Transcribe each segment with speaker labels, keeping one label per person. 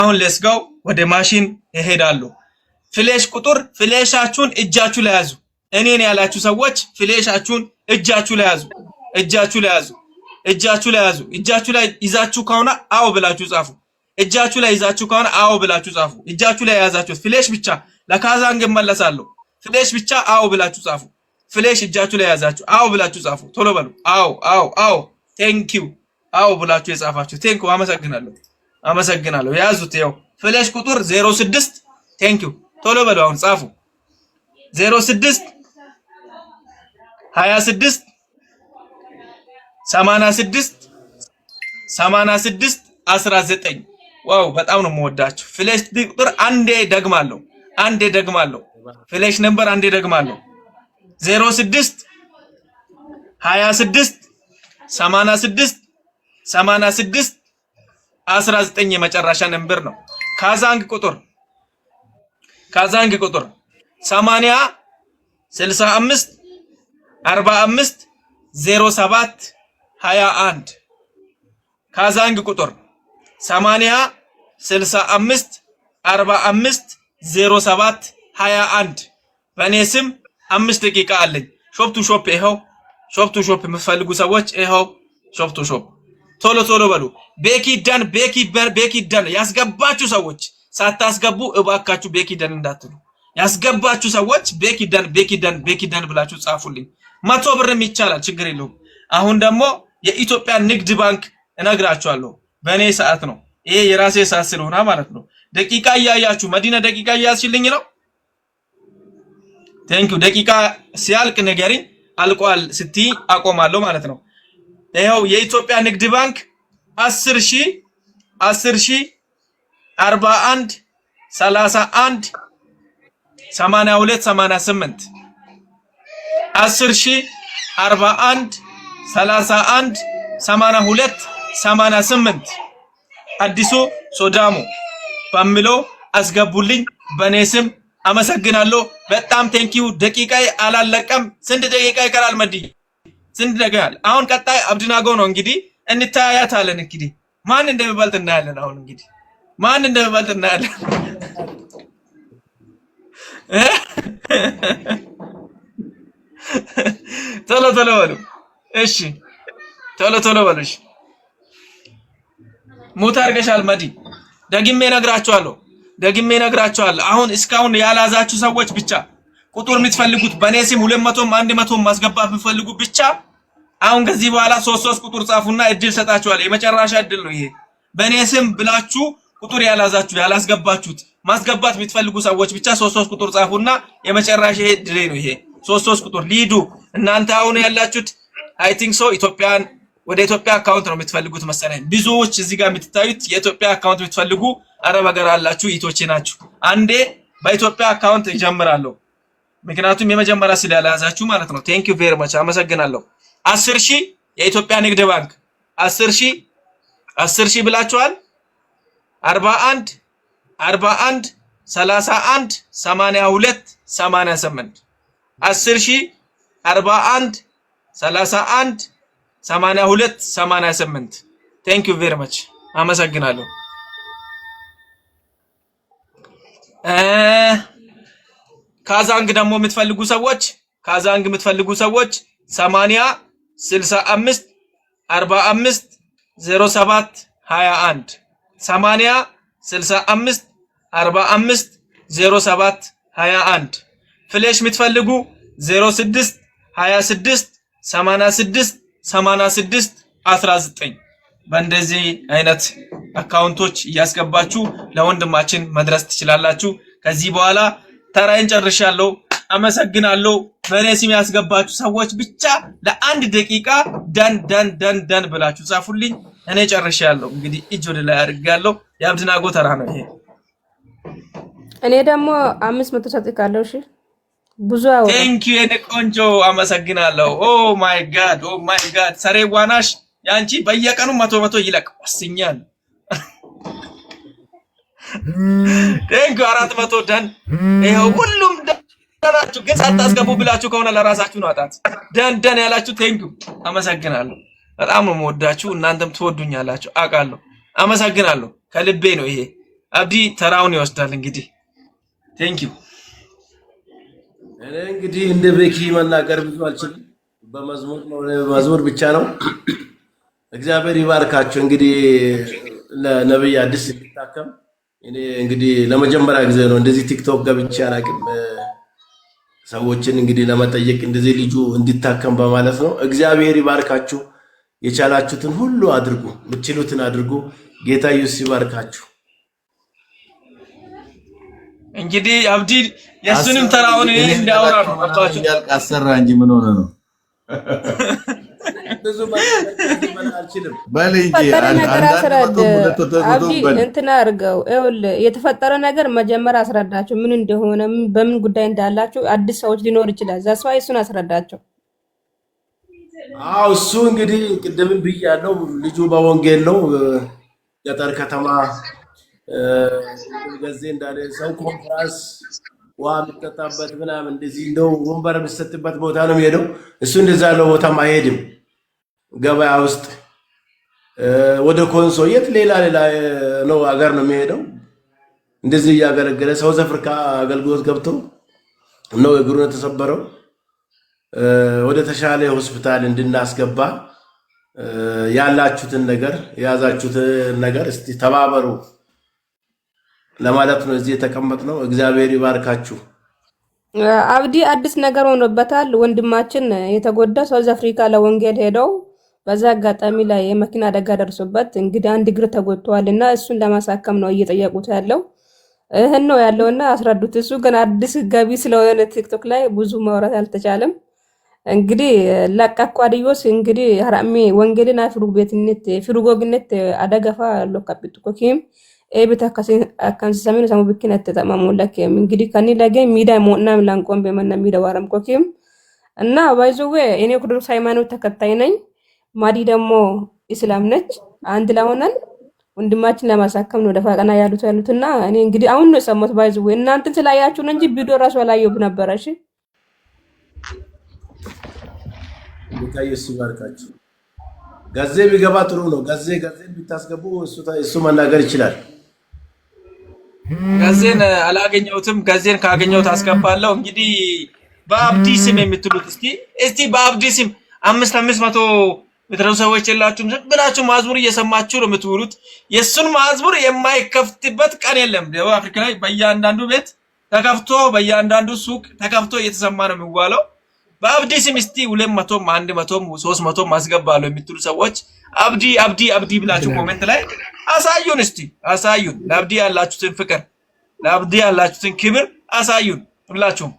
Speaker 1: አሁን ሌትስ ጎ ወደ ማሽን እሄዳለሁ። ፍሌሽ ቁጥር ፍሌሻችሁን እጃችሁ ላይ ያዙ። እኔን ያላችሁ ሰዎች ፍሌሻችሁን እጃችሁ ላይ ያዙ። እጃችሁ ላይ ያዙ። እጃችሁ ላይ ያዙ። እጃችሁ ላይ ይዛችሁ ከሆነ አዎ ብላችሁ ጻፉ። እጃችሁ ላይ ይዛችሁ ከሆነ አዎ ብላችሁ ጻፉ። እጃችሁ ላይ ያዛችሁት ፍሌሽ ብቻ ለካዛንግ እመለሳለሁ። ፍሌሽ ብቻ አዎ ብላችሁ ጻፉ። ፍሌሽ እጃችሁ ላይ ያዛችሁ አዎ ብላችሁ ጻፉ። ቶሎ በሉ። አዎ አዎ አዎ ቴንክ ዩ አዎ ብላችሁ የጻፋችሁ ቴንክ ዩ አመሰግናለሁ። አመሰግናለሁ። ያዙት። ያው ፍሌሽ ቁጥር 06 ቴንክ ዩ ቶሎ በሉ። አሁን ጻፉ። 06 26 86 19 ዋው በጣም ነው የምወዳችሁ። ፍሌሽ ቁጥር አንዴ ደግማለሁ። ፍሌሽ ነምበር አንዴ ደግማለሁ። 06 26 86 19 የመጨረሻ ነምበር ነው። ካዛንግ ቁጥር 80 65 45 07 21 ካዛንግ ቁጥር 80 65 45 07 21 በኔ ስም 5 ደቂቃ አለኝ። ሾፕ ቱ ሾፕ ይሄው ሾፕ ቱ ሾፕ የምትፈልጉ ሰዎች ይሄው ሾፕ ቱ ሾፕ ቶሎ በሉ። ቤኪ ደን ያስገባችሁ ሰዎች ሳታስገቡ እባካችሁ ቤኪ ደን እንዳትሉ። ያስገባችሁ ሰዎች ቤኪ ደን ብላችሁ ጻፉልኝ። 100 ብርም ይቻላል ችግር የለውም። አሁን ደግሞ የኢትዮጵያ ንግድ ባንክ እነግራችኋለሁ። በኔ ሰዓት ነው ይሄ የራሴ ሰዓት ስለሆነ ማለት ነው። ደቂቃ እያያችሁ መዲና ደቂቃ እያያችሁልኝ ነው። ቴንክ ዩ ደቂቃ ሲያልቅ ንገሪኝ። አልቋል ስትይ አቆማለሁ ማለት ነው። ይሄው የኢትዮጵያ ንግድ ባንክ 10000 41 31 82 88 10000 41 31 82 88 አዲሱ ሶዳሞ በሚሎ አስገቡልኝ በኔ ስም። አመሰግናለሁ በጣም ቴንኪው። ደቂቃዬ አላለቀም። ስንት ደቂቃ ይቀራል መዲ? ስንት ደቂቃ? አሁን ቀጣይ አብድናጎ ነው እንግዲህ እንታያታለን። እንግዲህ ማን እንደሚበልጥ እናያለን። አሁን እንግዲህ ማን እንደሚበልጥ እናያለን። ቶሎ በሉ እሺ፣ ቶሎ በሉ እሺ። ሙት አድርገሻል መዲ። ደግሜ እነግራችኋለሁ። አሁን እስካሁን ያላዛችሁ ሰዎች ብቻ ቁጥር የምትፈልጉት በኔ ስም 200 100 ማስገባት የምትፈልጉ ብቻ አሁን ከዚህ በኋላ 3 ቁጥር ጻፉና እድል ሰጣችኋለሁ። የመጨረሻ እድል ነው ይሄ። በኔ ስም ብላችሁ ቁጥር ያላዛችሁ ያላስገባችሁት ማስገባት የምትፈልጉ ሰዎች ብቻ 3 ቁጥር ጻፉና የመጨረሻ እድል ነው ይሄ። 3 ቁጥር ሊዱ። እናንተ አሁን ያላችሁት አይ ቲንክ ሶ ኢትዮጵያን ወደ ኢትዮጵያ አካውንት ነው የምትፈልጉት መሰለኝ። ብዙዎች እዚህ ጋር የምትታዩት የኢትዮጵያ አካውንት የምትፈልጉ አረብ ሀገር አላችሁ ኢቶቼ ናችሁ። አንዴ በኢትዮጵያ አካውንት እጀምራለሁ፣ ምክንያቱም የመጀመሪያ ስለያዛችሁ ማለት ነው። ቴንክ ዩ ቬሪ ማች አመሰግናለሁ። 10000 የኢትዮጵያ ንግድ ባንክ 10000 ብላችኋል። 41 31 31 82 88 10000 41 31 82 88 ቴንክ ዩ ቬሪ ማች አመሰግናለሁ። ካዛንግ ደግሞ የምትፈልጉ ሰዎች 80 65 45 07 21 80 65 45 07 21 ፍሌሽ የምትፈልጉ 06 26 86 86 19 በእንደዚህ አይነት አካውንቶች እያስገባችሁ ለወንድማችን መድረስ ትችላላችሁ። ከዚህ በኋላ ተራዬን ጨርሻለሁ። አመሰግናለሁ። በኔ ስም ያስገባችሁ ሰዎች ብቻ ለአንድ ደቂቃ ደን ብላችሁ ጻፉልኝ። እኔ ጨርሻለሁ። እንግዲህ እጅ ወደ ላይ አድርጋለሁ። የአብድናጎ ተራ ነው ይሄ።
Speaker 2: እኔ ደግሞ 500 ሰጥካለሁ። እሺ ብዙ አዎ
Speaker 1: ቴንክ ዩ የኔ ቆንጆ አመሰግናለሁ። ኦ ማይ ጋድ ሰሬ ዋናሽ ያንቺ በየቀኑ 100 ይለቅ ወስኛል። ቴንክ ዩ 400 ደን። ይሄው ሁሉም ደናችሁ ግን ሳታስገቡ ብላችሁ ከሆነ ለራሳችሁ ነው አጣት። ደን ያላችሁ ቴንክ ዩ አመሰግናለሁ። በጣም ነው የምወዳችሁ። እናንተም ትወዱኛላችሁ አውቃለሁ። አመሰግናለሁ ከልቤ ነው ይሄ። አብዲ ተራውን ይወስዳል እንግዲህ ቴንክ ዩ
Speaker 3: እኔ እንግዲህ እንደ ቤኪ መናገር ብዙ አልችልም በመዝሙር ብቻ ነው እግዚአብሔር ይባርካችሁ እንግዲህ ለነብይ አዲስ ሲታከም እኔ እንግዲህ ለመጀመሪያ ጊዜ ነው እንደዚህ ቲክቶክ ገብቼ አላቅም ሰዎችን እንግዲህ ለመጠየቅ እንደዚህ ልጁ እንዲታከም በማለት ነው እግዚአብሔር ይባርካችሁ የቻላችሁትን ሁሉ አድርጉ ምትችሉትን አድርጉ ጌታ ኢየሱስ ይባርካችሁ
Speaker 1: እንግዲህ አብዲ የሱንም ተራውን እንዲያወራ ነው አባችሁ
Speaker 4: ያልቃሰራ እንጂ ምን ሆነ ነው
Speaker 3: ብዙ ማለት አልችልም
Speaker 4: በልጂ
Speaker 2: አብዲ እንትና አርገው የተፈጠረ ነገር መጀመሪያ አስረዳቸው ምን እንደሆነ በምን ጉዳይ እንዳላችሁ አዲስ ሰዎች ሊኖር ይችላል ዛስዋይ እሱን አስረዳቸው
Speaker 3: አው እሱ እንግዲህ ቅድም ብያለሁ ልጁ በወንጌል ነው ገጠር ከተማ ገዜ እንዳለ ሰው ኮንፍራንስ ውሃ የሚጠጣበት ምናምን እንደዚህ እንደው ወንበር የሚሰጥበት ቦታ ነው የሚሄደው እሱ እንደዛ ያለው ቦታም አይሄድም ገበያ ውስጥ ወደ ኮንሶ የት ሌላ ነው አገር ነው የሚሄደው እንደዚህ ያገለገለ ሳውዝ አፍሪካ አገልግሎት ገብቶ ነው እግሩን ተሰበረው ወደ ተሻለ ሆስፒታል እንድናስገባ ያላችሁትን ነገር ያዛችሁትን ነገር እስቲ ተባበሩ ለማለት ነው እዚህ የተቀመጥነው እግዚአብሔር ይባርካችሁ
Speaker 2: አብዲ አዲስ ነገር ሆኖበታል ወንድማችን የተጎዳ ሳውዝ አፍሪካ ለወንጌል ሄደው በዛ አጋጣሚ ላይ የመኪና አደጋ ደርሶበት እንግዲህ አንድ እግር ተጎድቷልና እሱን ለማሳከም ነው እየጠየቁት ያለው እህን ነው ያለውና አስረዱት እሱ ግን አዲስ ገቢ ስለሆነ ቲክቶክ ላይ ብዙ ማውራት አልተቻለም እንግዲህ ለቀቋዲዮስ እንግዲህ ሀራሚ ወንጌልን አፍሩ ቤትነት ፍሩጎግነት አደጋፋ ለቀብጥ ኮኪም ኤብታ ካንሰሰሚን ሰሙ ብክነት ተማሙለክ እንግዲህ ከኒ ለገ ሚዳ ሞና ላንቆም በመና ሚዳ ዋራም ኮኪም እና ባይዘው እኔ ኦርቶዶክስ ሃይማኖት ተከታይ ነኝ ማዲ ደግሞ እስላም ነች አንድ ለሆነን ወንድማችን ለማሳከም ነው ደፋቀና ያሉትና እኔ እንግዲህ አሁን ነው ሰሞት ባይዘው እናንተ ስላያችሁ ነው እንጂ ቪዲዮ ራሱ አላየሁም ነበር እሺ
Speaker 3: ኢየሱስ ይባርካችሁ ጋዜ ቢገባ ጥሩ ነው ጋዜ ቢታስገቡ እሱ መናገር ይችላል
Speaker 1: ጋዜን አላገኘሁትም ጋዜን ካገኘሁት አስገባለሁ እንግዲህ በአብዲ ስም የምትሉት እስቲ በአብዲ ስም 500 ምትረው ሰዎች የላችሁም ብላችሁ ማዝሙር እየሰማችሁ ነው የምትውሉት የሱን ማዝሙር የማይከፍትበት ቀን የለም ደቡብ አፍሪካ ላይ በእያንዳንዱ ቤት ተከፍቶ በእያንዳንዱ ሱቅ ተከፍቶ እየተሰማ ነው የሚዋለው በአብዲ ስም እስቲ 200 100 300 ማስገባለሁ የምትሉ ሰዎች አብዲ ብላችሁ ኮሜንት ላይ አሳዩን እስቲ አሳዩን ለአብዲ ያላችሁትን ፍቅር ለአብዲ ያላችሁትን ክብር አሳዩን ሁላችሁም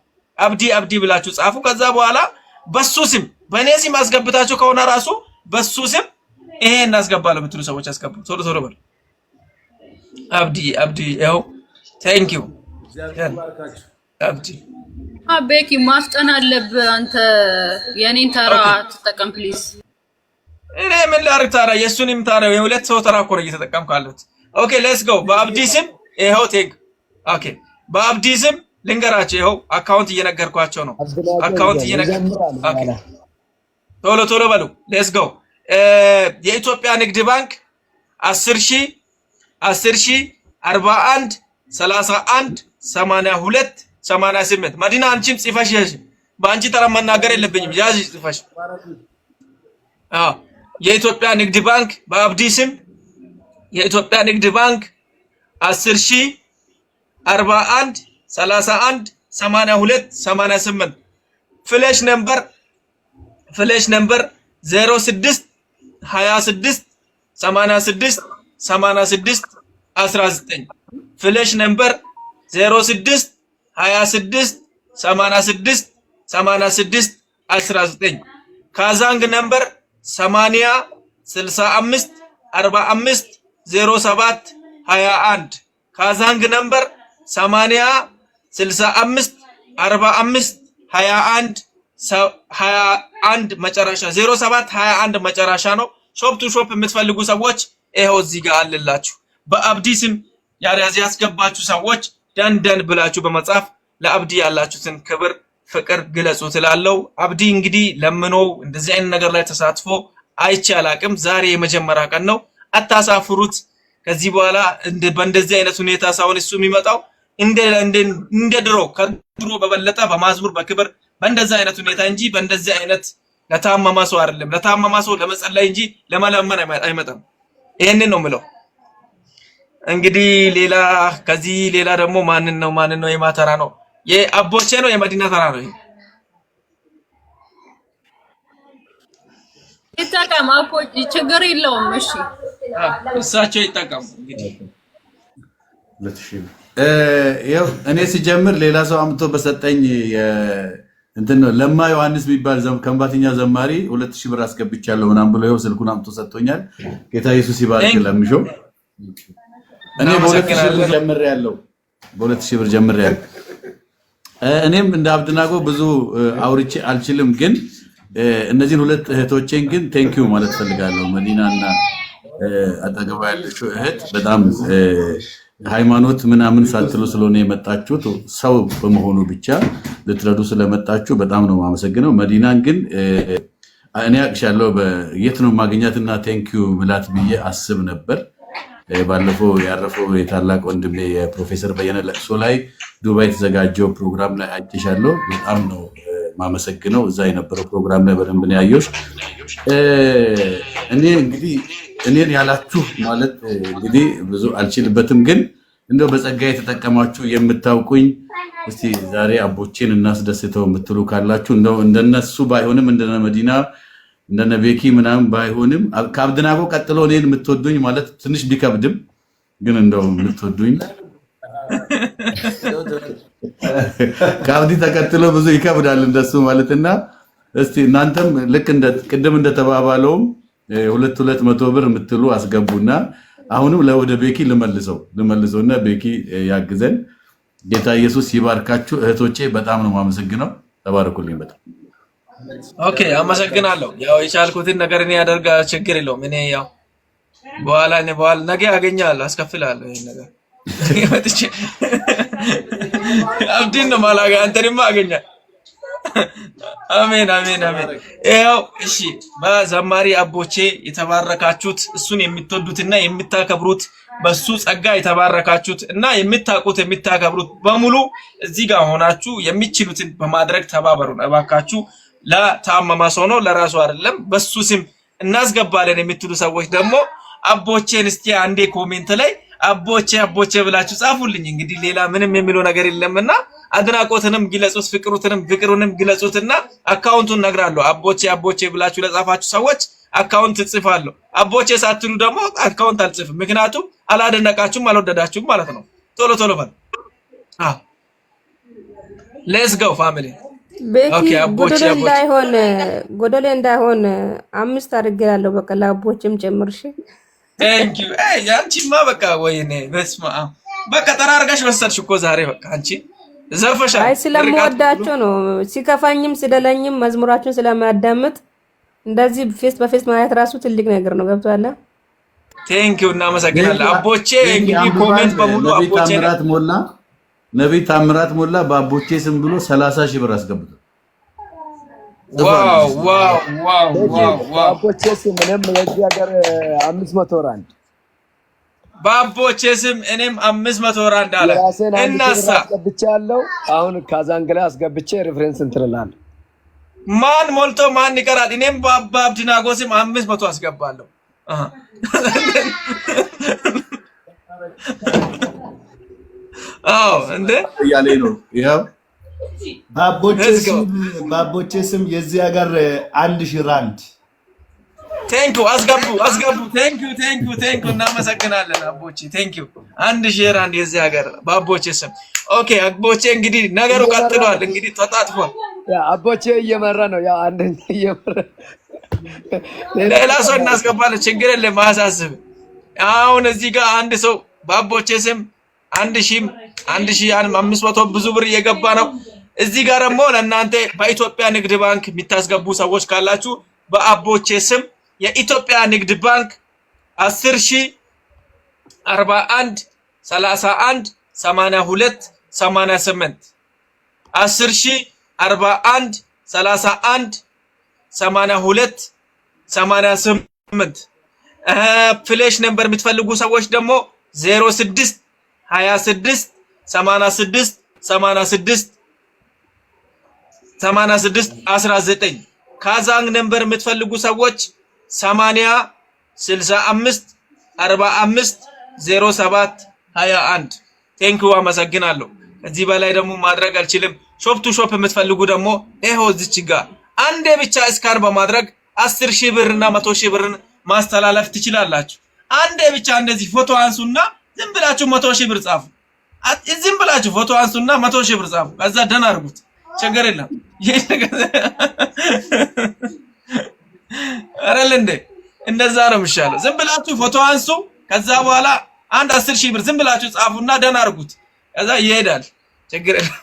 Speaker 1: አብዲ ብላችሁ ጻፉ ከዛ በኋላ በሱ ስም በኔ ስም አስገብታችሁ ከሆነ ራሱ በሱ ስም ይሄ እናስገባለሁ የምትሉ ሰዎች አስገቡ ቶሎ በሉ አብዲ ያው ቴንክ ዩ አብዲ
Speaker 5: ቤኪ ማፍጠን አለብህ አንተ የኔን ተራ ተጠቀም ፕሊዝ
Speaker 1: እኔ ምን ላድርግ ታዲያ የሱንም ታዲያ የሁለት ሰው ተራ እኮ ነው እየተጠቀምኩ ያለሁት ኦኬ ሌትስ ጎ በአብዲ ስም ይሄው ቴንክ ኦኬ በአብዲ ስም ልንገራችሁ ይሄው አካውንት እየነገርኳቸው ነው አካውንት ኦኬ ቶሎ በሉ ሌትስ ጎ የኢትዮጵያ ንግድ ባንክ 10000 41 31 82 88 መዲና አንቺም ጽፈሽ በአንቺ ተራ መናገር የለብኝም ያዚ ጽፈሽ የኢትዮጵያ ንግድ ባንክ በአብዲ ስም የኢትዮጵያ ንግድ ባንክ 10000 41 31 82 88 ፍሌሽ ነምበር 06 26 86 86 19 ፍሌሽ ነምበር 06 26 86 86 19 ካዛንግ ነምበር 80 65 45 07 21 ካዛንግ ነምበር 80 65 45 21 21 መጨረሻ 07 21 መጨረሻ ነው ሾፕ ቱ ሾፕ የምትፈልጉ ሰዎች ይሄው እዚህ ጋር አለላችሁ በአብዲ ስም ያስገባችሁ ሰዎች ደንደን ብላችሁ በመጻፍ ለአብዲ ያላችሁትን ክብር ፍቅር ግለጹ ትላለው አብዲ እንግዲህ ለምኖ እንደዚህ አይነት ነገር ላይ ተሳትፎ አይቻላቅም ዛሬ የመጀመሪያ ቀን ነው አታሳፍሩት ከዚህ በኋላ በእንደዚህ አይነት ሁኔታ ሳይሆን እሱ የሚመጣው እንደ ድሮ ከድሮ በበለጠ በማዝሙር በክብር በእንደዚህ አይነት ሁኔታ እንጂ በእንደዚህ አይነት ለታመማ ሰው አይደለም። ለታመማ ሰው ለመጸለይ እንጂ ለመለመን አይመጣም። ይሄንን ነው የምለው። እንግዲህ ሌላ ከዚህ ሌላ ደግሞ ማንን ነው የማተራ ነው የአቦቼ ነው የመዲና ተራ ነው
Speaker 5: ይጠቀም አቦ ችግር የለውም። እሺ
Speaker 1: እሳቸው ይጠቀሙ። እንግዲህ
Speaker 4: ያው እኔ ሲጀምር ሌላ ሰው አምጥቶ በሰጠኝ እንትን ነው ለማ ዮሐንስ የሚባል ከምባትኛ ዘማሪ 2000 ብር አስገብቻለሁ ምናምን ብሎ ይኸው ስልኩን አምጥቶ ሰጥቶኛል። ጌታ ኢየሱስ ይባርክ። ለምሾ እኔ በ2000 ብር ጀምሬያለሁ። በ2000 ብር ጀምሬያለሁ። እኔም እንደ አብድናጎ ብዙ አውርቼ አልችልም፣ ግን እነዚህን ሁለት እህቶቼን ግን ቴንኪው ማለት ፈልጋለሁ። መዲናና አጠገባ ያለችው እህት በጣም ሃይማኖት ምናምን ሳትሉ ስለሆነ የመጣችሁት ሰው በመሆኑ ብቻ ልትረዱ ስለመጣችሁ በጣም ነው የማመሰግነው። መዲናን ግን እኔ አቅሻለሁ የት ነው ማግኛትና ቴንኪው ብላት ብዬ አስብ ነበር። ባለፈው ያረፈው የታላቅ ወንድሜ የፕሮፌሰር በየነ ለቅሶ ላይ ዱባይ የተዘጋጀው ፕሮግራም ላይ አጭሻለሁ። በጣም ነው ማመሰግነው። እዛ የነበረው ፕሮግራም ላይ በደንብ ነው ያየሁሽ። እኔ እንግዲህ እኔን ያላችሁ ማለት እንግዲህ ብዙ አልችልበትም፣ ግን እንደው በጸጋ የተጠቀማችሁ የምታውቁኝ እስቲ ዛሬ አቦቼን እናስደስተው የምትሉ ካላችሁ እንደው እንደነሱ ባይሆንም እንደነ መዲና እንደነ ቤኪ ምናምን ባይሆንም ከአብድናጎ ቀጥሎ እኔን የምትወዱኝ ማለት ትንሽ ቢከብድም ግን እንደው የምትወዱኝ ከአብዲ ተከትሎ ብዙ ይከብዳል እንደሱ ማለትና እስቲ እናንተም ልክ እንደ ቅድም እንደተባባለውም 200 ብር የምትሉ አስገቡና አሁንም ለወደ ቤኪ ልመልሰውና ቤኪ ያግዘን። ጌታ ኢየሱስ ይባርካችሁ እህቶቼ። በጣም ነው ማመሰግነው። ተባረኩልኝ በጣም
Speaker 1: ኦኬ፣ አመሰግናለሁ። ያው የቻልኩትን ነገር እኔ ያደርጋ ችግር የለውም። እኔ ያው በኋላ ነገ አገኛለሁ፣ አስከፍላለሁ። ይሄን ነገር ወጥቼ አብዲን ነው ማላጋ አንተንማ አገኛለሁ። አሜን አሜን አሜን። ያው እሺ፣ በዘማሪ አቦቼ የተባረካችሁት እሱን የምትወዱትና የምታከብሩት በሱ ጸጋ የተባረካችሁት እና የምታውቁት የምታከብሩት በሙሉ እዚህ ጋር ሆናችሁ የሚችሉትን በማድረግ ተባበሩን እባካችሁ። ለታመማ ሰው ነው ለራሱ አይደለም። በሱ ስም እናስገባለን የምትሉ ሰዎች ደግሞ አቦቼን እስቲ አንዴ ኮሜንት ላይ አቦቼ ብላችሁ ጻፉልኝ። እንግዲህ ሌላ ምንም የሚለው ነገር የለምና አድናቆትንም ግለጹት፣ ፍቅሩንም ግለጹትና አካውንቱን ነግራለሁ። አቦቼ ብላችሁ ለጻፋችሁ ሰዎች አካውንት ጽፋለሁ። አቦቼ ሳትሉ ደግሞ አካውንት አልጽፍም። ምክንያቱም አላደነቃችሁም አልወደዳችሁም ማለት ነው። ቶሎ በል። ሌትስ ጎ ፋሚሊ።
Speaker 2: ቤኪ ጎደሎ እንዳይሆን 5 አድርጌላለሁ። በቃ ለአቦቼም ጨምርሽ።
Speaker 1: ቴንክ ዩ። ያንቺማ በቃ ወይኔ በስመ አብ በቃ ተራርጋሽ ወሰድሽ እኮ ዛሬ በቃ አንቺ ዘርፈሻል።
Speaker 2: አይ ስለምወዳቸው ነው። ሲከፋኝም ሲደለኝም መዝሙራችሁን ስለማያዳምጥ እንደዚህ ፌስ በፌስ ማየት ራሱ ትልቅ ነገር ነው። ገብቷል።
Speaker 1: ቴንክ ዩ እናመሰግናለን። አቦቼ እንግዲህ ኮሜንት በሙሉ አቦቼ
Speaker 4: ነብይ ታምራት ሞላ በአቦቼ ስም ብሎ 30,000 ብር አስገብቷል።
Speaker 1: ዋው
Speaker 6: አቦቼ ስም ምንም የዚህ ሀገር 500 ራንድ
Speaker 1: በአቦቼ ስም እኔም 500 ራንድ አለ እናሳ
Speaker 6: አስገብቻለሁ። አሁን ካዛንግላ አስገብቼ ሪፈረንስ እንትላል።
Speaker 1: ማን ሞልቶ ማን ይቀራል? እኔም በአባ አብዲናጎ ስም 500 አስገባለሁ። እንዴ
Speaker 4: ያለኝ ነው ይሄው
Speaker 3: በአቦቼ ስም የዚህ ሀገር 1000 ራንድ
Speaker 1: ቴንክ ዩ አስገቡ። ቴንክ ዩ እናመሰግናለን አቦቼ። ቴንክ ዩ 1000 ራንድ የዚህ ሀገር በአቦቼ ስም። ኦኬ አቦቼ እንግዲህ ነገሩ ቀጥሏል። እንግዲህ ተጣጥፏል።
Speaker 6: ያ አቦቼ እየመራ ነው። ያ አንደኛ እየመራ
Speaker 1: ሌላ ሰው እናስገባለን። ችግር የለም ማሳስብ። አሁን እዚህ ጋር አንድ ሰው በአቦቼ ስም 1500 ብዙ ብር እየገባ ነው። እዚህ ጋር ደግሞ ለእናንተ በኢትዮጵያ ንግድ ባንክ የሚታስገቡ ሰዎች ካላችሁ በአቦቼ ስም የኢትዮጵያ ንግድ ባንክ 10,041 31 82 88 10,041 31 82 88 ፍሌሽ ነምበር የምትፈልጉ ሰዎች ደግሞ 06 26 86 86 86 19 ካዛንግ ነምበር የምትፈልጉ ሰዎች 80 65 45 07 21 ቴንኪው አመሰግናለሁ። ከዚህ በላይ ደግሞ ማድረግ አልችልም። ሾፕ ቱ ሾፕ የምትፈልጉ ደግሞ ይሄው እዚች ጋር አንዴ ብቻ እስካን በማድረግ 10,000 ብርና 100,000 ብርን ማስተላለፍ ትችላላችሁ። አንዴ ብቻ እንደዚህ ፎቶ አንሱና ዝም ብላችሁ 100,000 ብር ጻፉ። ዝም ብላችሁ ፎቶ አንሱና 100,000 ብር ጻፉ። ከዛ ደህና አድርጉት፣ ችግር የለም። አረለ እንዴ እንደዛ ነው የሚሻለው። ዝም ብላችሁ ፎቶ አንሱ። ከዛ በኋላ አንድ 10,000 ብር ዝም ብላችሁ ጻፉና ደህና አድርጉት። ከዛ ይሄዳል፣ ችግር የለም።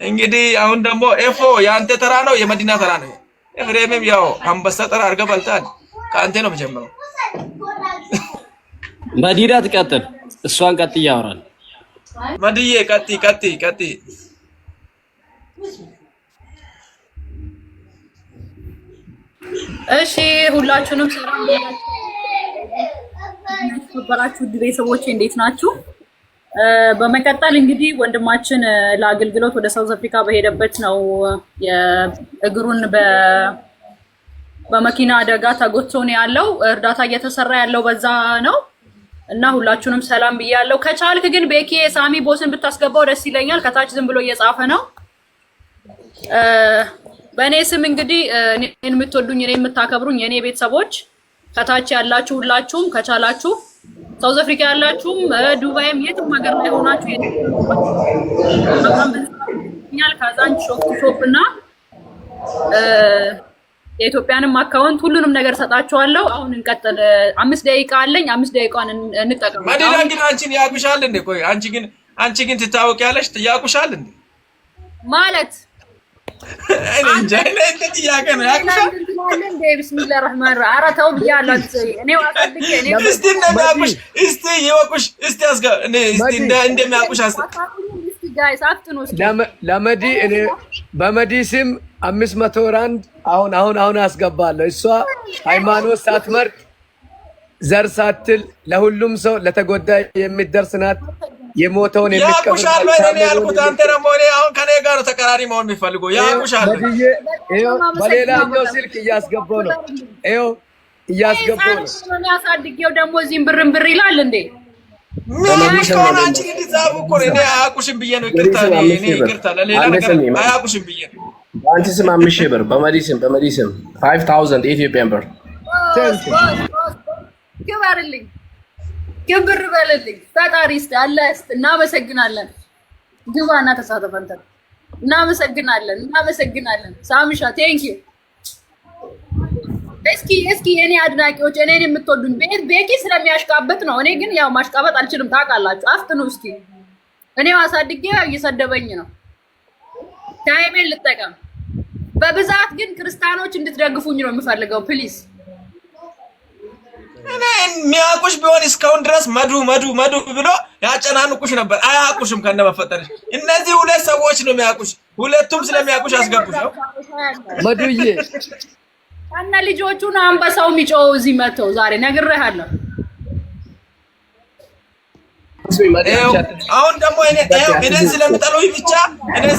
Speaker 1: እንግዲህ አሁን ደግሞ ኤፎ ያንተ ተራ ነው፣ የመዲና ተራ ነው። ኤፍሬምም ያው አንበሳ ተራ አድርገህ በልታል። ከአንተ ነው መጀመሪያው።
Speaker 7: መዲና ትቀጥል፣ እሷን ቀጥ ያወራል።
Speaker 1: መድዬ ቀጥ
Speaker 5: እሺ ሁላችሁንም ሰላም ያላችሁ ቤተሰቦቼ እንዴት ናችሁ? በመቀጠል እንግዲህ ወንድማችን ለአገልግሎት ወደ ሳውዝ አፍሪካ በሄደበት ነው የእግሩን በመኪና አደጋ ተጎድቶ ነው ያለው። እርዳታ እየተሰራ ያለው በዛ ነው እና ሁላችሁንም ሰላም ብያለሁ። ከቻልክ ግን ቤኪ ሳሚ ቦስን ብታስገባው ደስ ይለኛል። ከታች ዝም ብሎ እየጻፈ ነው። በእኔ ስም እንግዲህ እኔን የምትወዱኝ እኔን የምታከብሩኝ የኔ ቤተሰቦች ከታች ያላችሁ ሁላችሁም ከቻላችሁ ሳውዝ አፍሪካ ያላችሁም ዱባይም የትም ሀገር ላይ ሆናችሁ ካዛንች ሾፕ እና የኢትዮጵያንም አካውንት ሁሉንም ነገር ሰጣችኋለሁ። አሁን እንቀጥል። 5 ደቂቃ አለኝ። 5 ደቂቃን እንጠቀም።
Speaker 1: መዲና ግን አንቺን ያቁሻል እንዴ? ቆይ አንቺ ግን ትታወቂያለሽ? ያቁሻል እንዴ ማለት እኔ እንጃ። እንዴ ጥያቄ ነው ያቁሻል እንዴ? ቢስሚላህ ረህማን ረሂም። ኧረ ተው ብያለሁ። እኔ ዋሳድቄ እኔ እስቲ እንደሚያቁሽ እስቲ ይወቁሽ እስቲ አስጋ እኔ እስቲ እንደሚያቁሽ ጋይስ አፍጥኑ።
Speaker 6: ለመዲ እኔ በመዲ ስም 500 ራንድ አሁን አስገባለሁ። እሷ ሃይማኖት ሳትመርጥ ዘር ሳትል ለሁሉም ሰው ለተጎዳ የሚደርስ ናት። የሞተውን
Speaker 1: ያቁሻል ወይ እኔ ያልኩት አንተ ደግሞ እኔ አሁን ከኔ ጋር ተቀራሪ መሆን የሚፈልገው ያቁሻል።
Speaker 6: በሌላኛው ስልክ እያስገባው ነው። ይኸው እያስገባው ነው።
Speaker 5: እኔ አሳድጌው ደግሞ እዚህም ብር ይላል እንዴ?
Speaker 1: ምን አንቺ እንድትጻፉ እኮ እኔ አያቁሽም ብዬ ነው። ይቅርታ ለሌላ ነገር አያቁሽም ብዬ ነው።
Speaker 3: በአንቺ ስም 5,000 ብር፣ በመዲ ስም 5000 ኢትዮጵያን ብር።
Speaker 5: ክበርልኝ፣ ክብር በልልኝ። ፈጣሪ ይስጥ፣ አላህ ይስጥ። እናመሰግናለን። ግባና ተሳተፍ አንተ። እናመሰግናለን። ሳምሻ ቴንክ ዩ። እስኪ የኔ አድናቂዎች እኔን የምትወዱኝ ቤኪ ስለሚያሽቃበጥ ነው። እኔ ግን ያው ማሽቃበጥ አልችልም ታውቃላችሁ። አፍጥኑ እስኪ። እኔው አሳድጌ እየሰደበኝ ነው። ታይሜን ልጠቀም። በብዛት ግን ክርስቲያኖች እንድትደግፉኝ ነው የምፈልገው ፕሊዝ።
Speaker 1: እኔ የሚያውቁሽ ቢሆን እስካሁን ድረስ መዱ ብሎ ያጨናንቁሽ ነበር። አያውቁሽም ከነመፈጠርሽ። እነዚህ ሁለት ሰዎች ነው የሚያውቁሽ። ሁለቱም ስለሚያውቁሽ አስገቡሽ ነው
Speaker 6: መዱዬ
Speaker 5: እና ልጆቹ ነው አንበሳው የሚጮው እዚህ መተው ዛሬ ነግሬሃለሁ።
Speaker 1: አሁን ደግሞ እኔን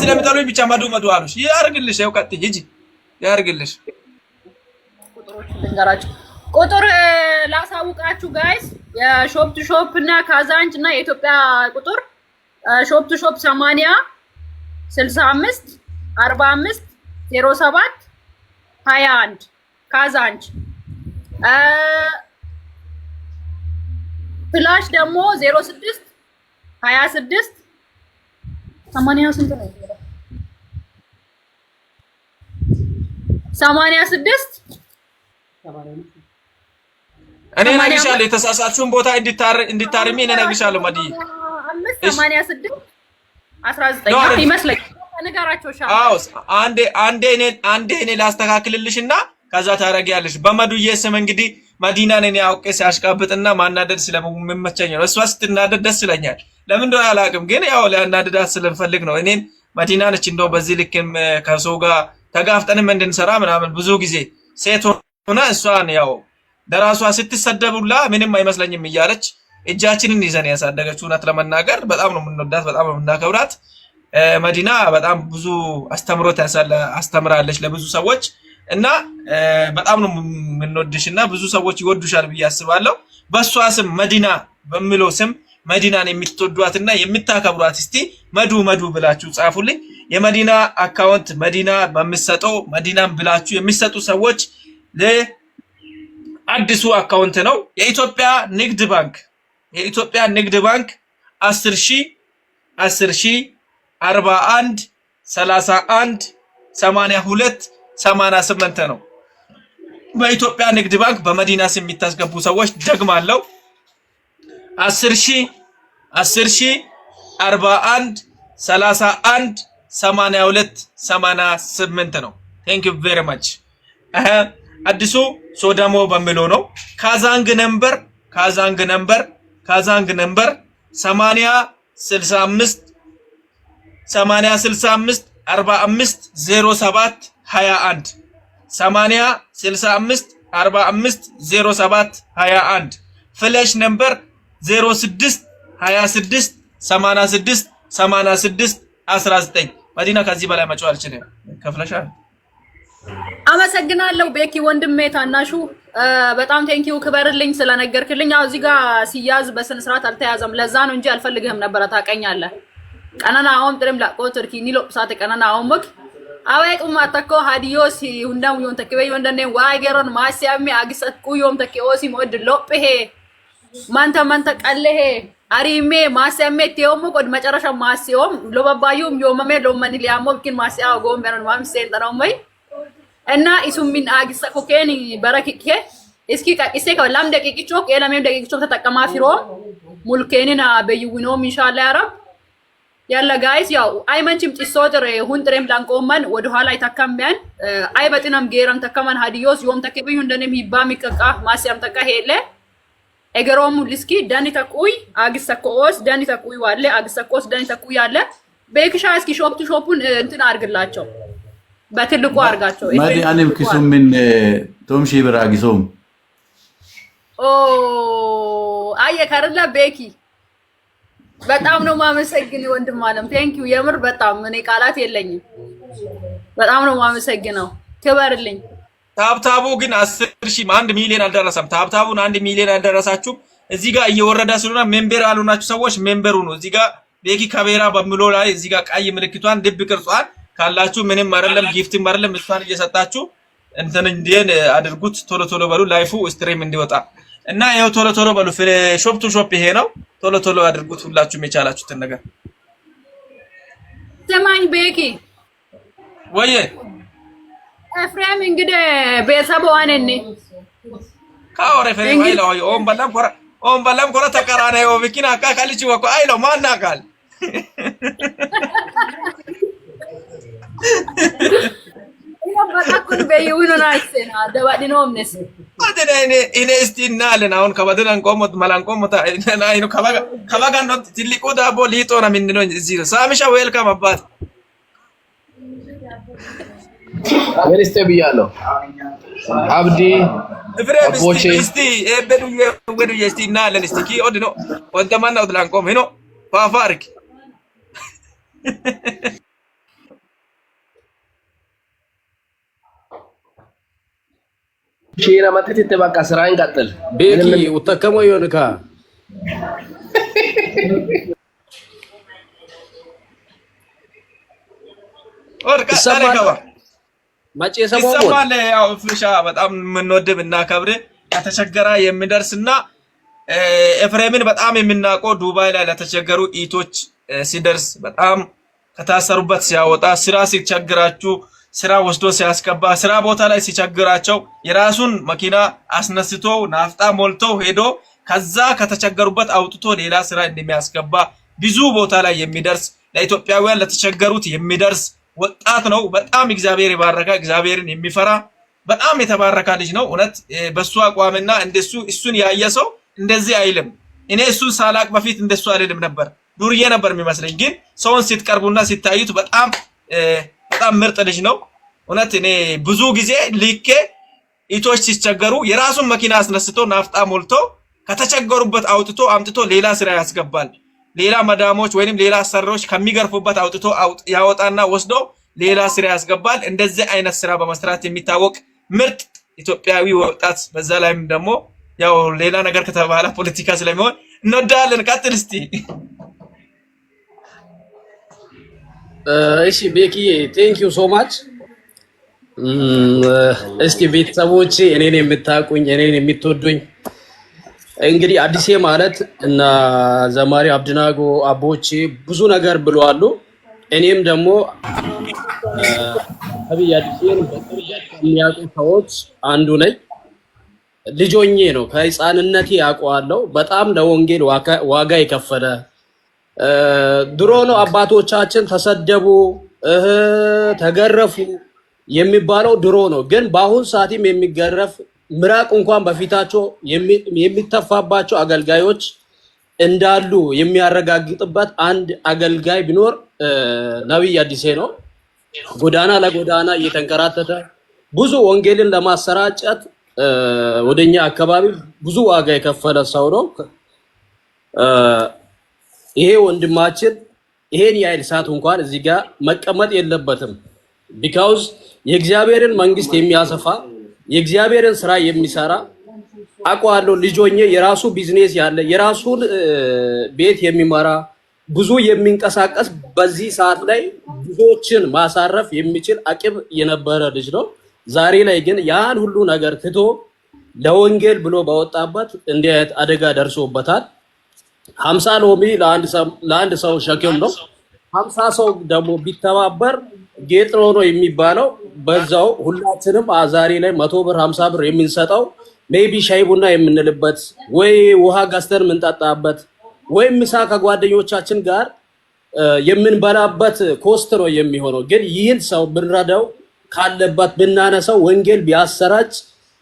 Speaker 1: ስለምጠሉኝ ብቻ መዱ አሉሽ። ያርግልሽ። ያው ቀጥይ ሂጂ ያርግልሽ።
Speaker 5: ቁጥር ላሳውቃችሁ ጋይስ። የሾፕ ቱ ሾፕ እና ካዛንች እና የኢትዮጵያ ቁጥር ሾፕ ቱ ሾፕ 80 65 45 07 21 ካዛንች ፍላሽ ደግሞ 06 26 80 ስንት ነው? 86
Speaker 1: እኔ ነግሻለሁ። የተሳሳችሁን ቦታ እንድታርሚ እኔ ነግሻለሁ። መዲ
Speaker 5: 86 19 ይመስለኛል። ነገራቸው ሻ
Speaker 1: አዎ አንዴ እኔ ላስተካክልልሽና ከዛ ታረጊያለሽ። በመዱዬ ስም እንግዲህ መዲናን እኔ አውቄ ሲያሽቃብጥና ማናደድ ስለምመቸኝ ነው። እሷ ስትናደድ ደስ ይለኛል። ለምን እንደሆነ አላውቅም፣ ግን ያው ሊያናድዳት ስለምፈልግ ነው። እኔን መዲና ነች እንደው በዚህ ልክም ከሰው ጋር ተጋፍጠንም እንድንሰራ ምናምን ብዙ ጊዜ ሴት ሆነ እሷን ያው ለራሷ ስትሰደቡላ ምንም አይመስለኝም እያለች እጃችንን ይዘን ያሳደገችው እውነት ለመናገር በጣም ነው የምንወዳት፣ በጣም ነው የምናከብራት። መዲና በጣም ብዙ አስተምሮት አስተምራለች ለብዙ ሰዎች እና በጣም ነው የምንወድሽና ብዙ ሰዎች ይወዱሻል ብዬ አስባለሁ። በሷ ስም መዲና በሚለው ስም መዲናን የምትወዷትና የምታከብሯት እስቲ መዱ ብላችሁ ጻፉልኝ። የመዲና አካውንት መዲና በሚሰጠው መዲናን ብላችሁ የሚሰጡ ሰዎች ለአዲሱ አካውንት ነው። የኢትዮጵያ ንግድ ባንክ 10,000 41 31 82 88 ነው። በኢትዮጵያ ንግድ ባንክ በመዲና ስም የሚታስገቡ ሰዎች ደግማለሁ 10,000 41 31 82 88 ነው። ቴንክ ዩ ቬሪ ማች። አዲሱ ሶዳሞ በሚለው ነው። ካዛንግ ነምበር 80 65 45 07 21 80 65 45 07 21 ፍላሽ ነምበር 06 26 86 86 19 መዲና ከዚህ በላይ መጫወት አልችልም። ከፍለሻል።
Speaker 5: አመሰግናለሁ ቤኪ ወንድሜ ታናሹ በጣም ቴንኪው ክበርልኝ ስለነገርክልኝ። ያው እዚህ ጋር ሲያዝ በስነ ስርዓት አልተያዘም፣ ለዛ ነው እንጂ አልፈልግህም ነበር ታውቀኛለህ። ቀነና አሁን ጥሪም ላቆት እርኪ ኒሎ ሳተ ቀነና አሁን ወክ አወይቁማ ተኮ ሃዲዮስ ሁንዳም ዮን ተከበይ ወንደኔ ዋይገሮን ማሲያሚ አግሰት ቁዮም ተከኦሲ ሞድ ሎጵሄ ማንተ ቀለሄ አሪሜ ማሲያሜ ቴውሙ ቆድ መጨረሻ ማሲዮም ሎባባዩም ዮመሜ ሎመኒ ሊያሞ ቢኪን ማሲያው ጎምበረን ማምሴን ተራውመይ እና ኢሱሚን አግሰ ኮኬኒ በረኪኬ እስኪ ቀቂሴ ከላም ደቂቂቾ የለሜም ደቂቂቾ ተጠቀማ ፊሮ ሙልኬኒና በይውኖም ኢንሻአላህ ያረብ ያለ ጋይስ ያው አይመንችም ጢሶጥር ሁንጥሬም ላንቆመን ወደ ኋላ ይተከመን አይበጥናም ጌራም ተከመን ሃዲዮስ ዮም ተከበዩ እንደኔም ይባም ይቀቃ ማሲያም ተካ ሄለ እገሮሙ ልስኪ ዳኒ ተቁይ አግሰቆስ ዳኒ ተቁይ ዋለ አግሰቆስ ዳኒ ተቁይ ያለ በክሻ እስኪ ሾፑን እንትን አርግላቸው በትልቁ አርጋቸው
Speaker 4: ማዲ አንም ኪሱም ምን ቶምሺ ብራጊሶም
Speaker 5: ኦ አየ ከረላ ቤኪ በጣም ነው ማመሰግነው ወንድም አለም ቴንክ ዩ የምር በጣም እኔ ቃላት የለኝም። በጣም ነው ማመሰግነው ክበርልኝ።
Speaker 1: ታብታቡ ግን 10,000 1 ሚሊዮን አልደረሰም። ታብታቡን 1 ሚሊዮን አልደረሳችሁ። እዚህ ጋር እየወረዳ ስለሆነ ሜምበር አሉናችሁ ሰዎች ሜምበሩ ነው። እዚህ ጋር ቤኪ ካሜራ በሚለው ላይ እዚህ ጋር ቀይ ምልክቷን ድብ ቅርጿን ካላችሁ ምንም አይደለም ጊፍትም አይደለም እሷን እየሰጣችሁ እንትን እንዴን አድርጉት። ቶሎ በሉ ላይፉ ስትሪም እንዲወጣ እና ይሄው ቶሎ በሉ ሾፕ ቱ ሾፕ ይሄ ነው። ቶሎ አድርጉት ሁላችሁም የቻላችሁትን ነገር።
Speaker 5: ሰማኝ ቤኪ
Speaker 1: ወየ
Speaker 5: ኤፍሬም እንግዲህ ቤተሰብ ዋነኔ
Speaker 1: ካወረ ኤፍሬም አይለው ኦን በላም ኮራ ተቀራና ይው ቢኪና አካካልቺ ወኮ አይለው ማናካል
Speaker 5: በታኩን በይውኑ ናይሰና ደባዲኖምነስ
Speaker 1: እኔ እስቲና ለናውን ከበደን ቆሞት ማላንቆሞታ አይኑ ከበጋ ነው ትልቁ ዳቦ ሊጦ ነው ምንድነው እዚህ ሳሚሻ ዌልካም አባት
Speaker 6: ወልስተ ብያለሁ አብዲ
Speaker 1: አቦቼ እስቲ ወዱ እስቲና ለን እስቲ ኪ ኦድኖ ወንተማና ወድላንቆም ሄኖ ፋፋርክ
Speaker 6: ሺና ማተት በቃ ስራን ቀጥል
Speaker 7: ቤኪ ወተከሞ ይሆንካ
Speaker 1: ወርካ ታሪካዋ
Speaker 7: ማጪ ሰሞን
Speaker 1: ይሰማል። ያው ፍሻ በጣም የምንወድብ እና ከብር ከተቸገራ የሚደርስና ኤፍሬምን በጣም የምናውቀው ዱባይ ላይ ለተቸገሩ ኢቶች ሲደርስ በጣም ከታሰሩበት ሲያወጣ ስራ ሲቸግራችሁ ስራ ወስዶ ሲያስገባ ስራ ቦታ ላይ ሲቸግራቸው የራሱን መኪና አስነስቶ ናፍጣ ሞልቶ ሄዶ ከዛ ከተቸገሩበት አውጥቶ ሌላ ስራ እንደሚያስገባ ብዙ ቦታ ላይ የሚደርስ ለኢትዮጵያውያን ለተቸገሩት የሚደርስ ወጣት ነው። በጣም እግዚአብሔር ይባረካ፣ እግዚአብሔርን የሚፈራ በጣም የተባረካ ልጅ ነው። እውነት በሱ አቋምና እንደሱ እሱን ያየ ሰው እንደዚህ አይልም። እኔ እሱን ሳላቅ በፊት እንደሱ አይልም ነበር፣ ዱርዬ ነበር የሚመስለኝ። ግን ሰውን ሲትቀርቡና ሲታዩት በጣም ምርጥ ልጅ ነው። እውነት እኔ ብዙ ጊዜ ልኬ ኢቶች ሲቸገሩ የራሱን መኪና አስነስቶ ናፍጣ ሞልቶ ከተቸገሩበት አውጥቶ አምጥቶ ሌላ ስራ ያስገባል። ሌላ መዳሞች ወይንም ሌላ አሰሪዎች ከሚገርፉበት አውጥቶ ያወጣና ወስዶ ሌላ ስራ ያስገባል። እንደዚህ አይነት ስራ በመስራት የሚታወቅ ምርጥ ኢትዮጵያዊ ወጣት። በዛ ላይም ደግሞ ያው ሌላ ነገር ከተባለ ፖለቲካ ስለሚሆን እንወዳለን። ቀጥል እስቲ።
Speaker 7: እሺ ቤኪዬ ቴንክ ዩ ሶ ማች። እስቲ ቤተሰቦቼ እኔን የምታቁኝ እኔን የምትወዱኝ እንግዲህ አዲሴ ማለት እና ዘማሪ አብድናጎ አቦቼ ብዙ ነገር ብለዋል። እኔም ደግሞ አብይ አዲሴን በቅርበት የሚያውቁ ሰዎች አንዱ ነኝ። ልጆኜ ነው ከህፃንነቴ ያውቀዋለሁ። በጣም ለወንጌል ዋጋ የከፈለ ድሮ ነው አባቶቻችን ተሰደቡ ተገረፉ የሚባለው ድሮ ነው። ግን በአሁን ሰዓትም የሚገረፍ ምራቅ እንኳን በፊታቸው የሚተፋባቸው አገልጋዮች እንዳሉ የሚያረጋግጥበት አንድ አገልጋይ ቢኖር ነብይ አዲሴ ነው። ጎዳና ለጎዳና እየተንከራተተ ብዙ ወንጌልን ለማሰራጨት ወደኛ አካባቢ ብዙ ዋጋ የከፈለ ሰው ነው። ይሄ ወንድማችን ይሄን ያህል ሰዓት እንኳን እዚህ ጋር መቀመጥ የለበትም። ቢካውዝ የእግዚአብሔርን መንግስት የሚያሰፋ የእግዚአብሔርን ስራ የሚሰራ አውቀዋለሁ። ልጆኜ የራሱ ቢዝነስ ያለ የራሱን ቤት የሚመራ ብዙ የሚንቀሳቀስ በዚህ ሰዓት ላይ ብዙዎችን ማሳረፍ የሚችል አቅም የነበረ ልጅ ነው። ዛሬ ላይ ግን ያን ሁሉ ነገር ትቶ ለወንጌል ብሎ ባወጣበት እንዲህ አይነት አደጋ ደርሶበታል። 50 ሎሚ ለአንድ ሰው ሸክም ነው። 50 ሰው ደግሞ ቢተባበር ጌጥ ነው የሚባለው። በዛው ሁላችንም ዛሬ ላይ 100 ብር 50 ብር የምንሰጠው ሜቢ ሻይ ቡና የምንልበት ወይ ውሃ ገዝተን የምንጠጣበት ወይ ምሳ ከጓደኞቻችን ጋር የምንበላበት ኮስት ነው የሚሆነው። ግን ይህን ሰው ብንረዳው ካለበት ብናነሳው ወንጌል ቢያሰራጭ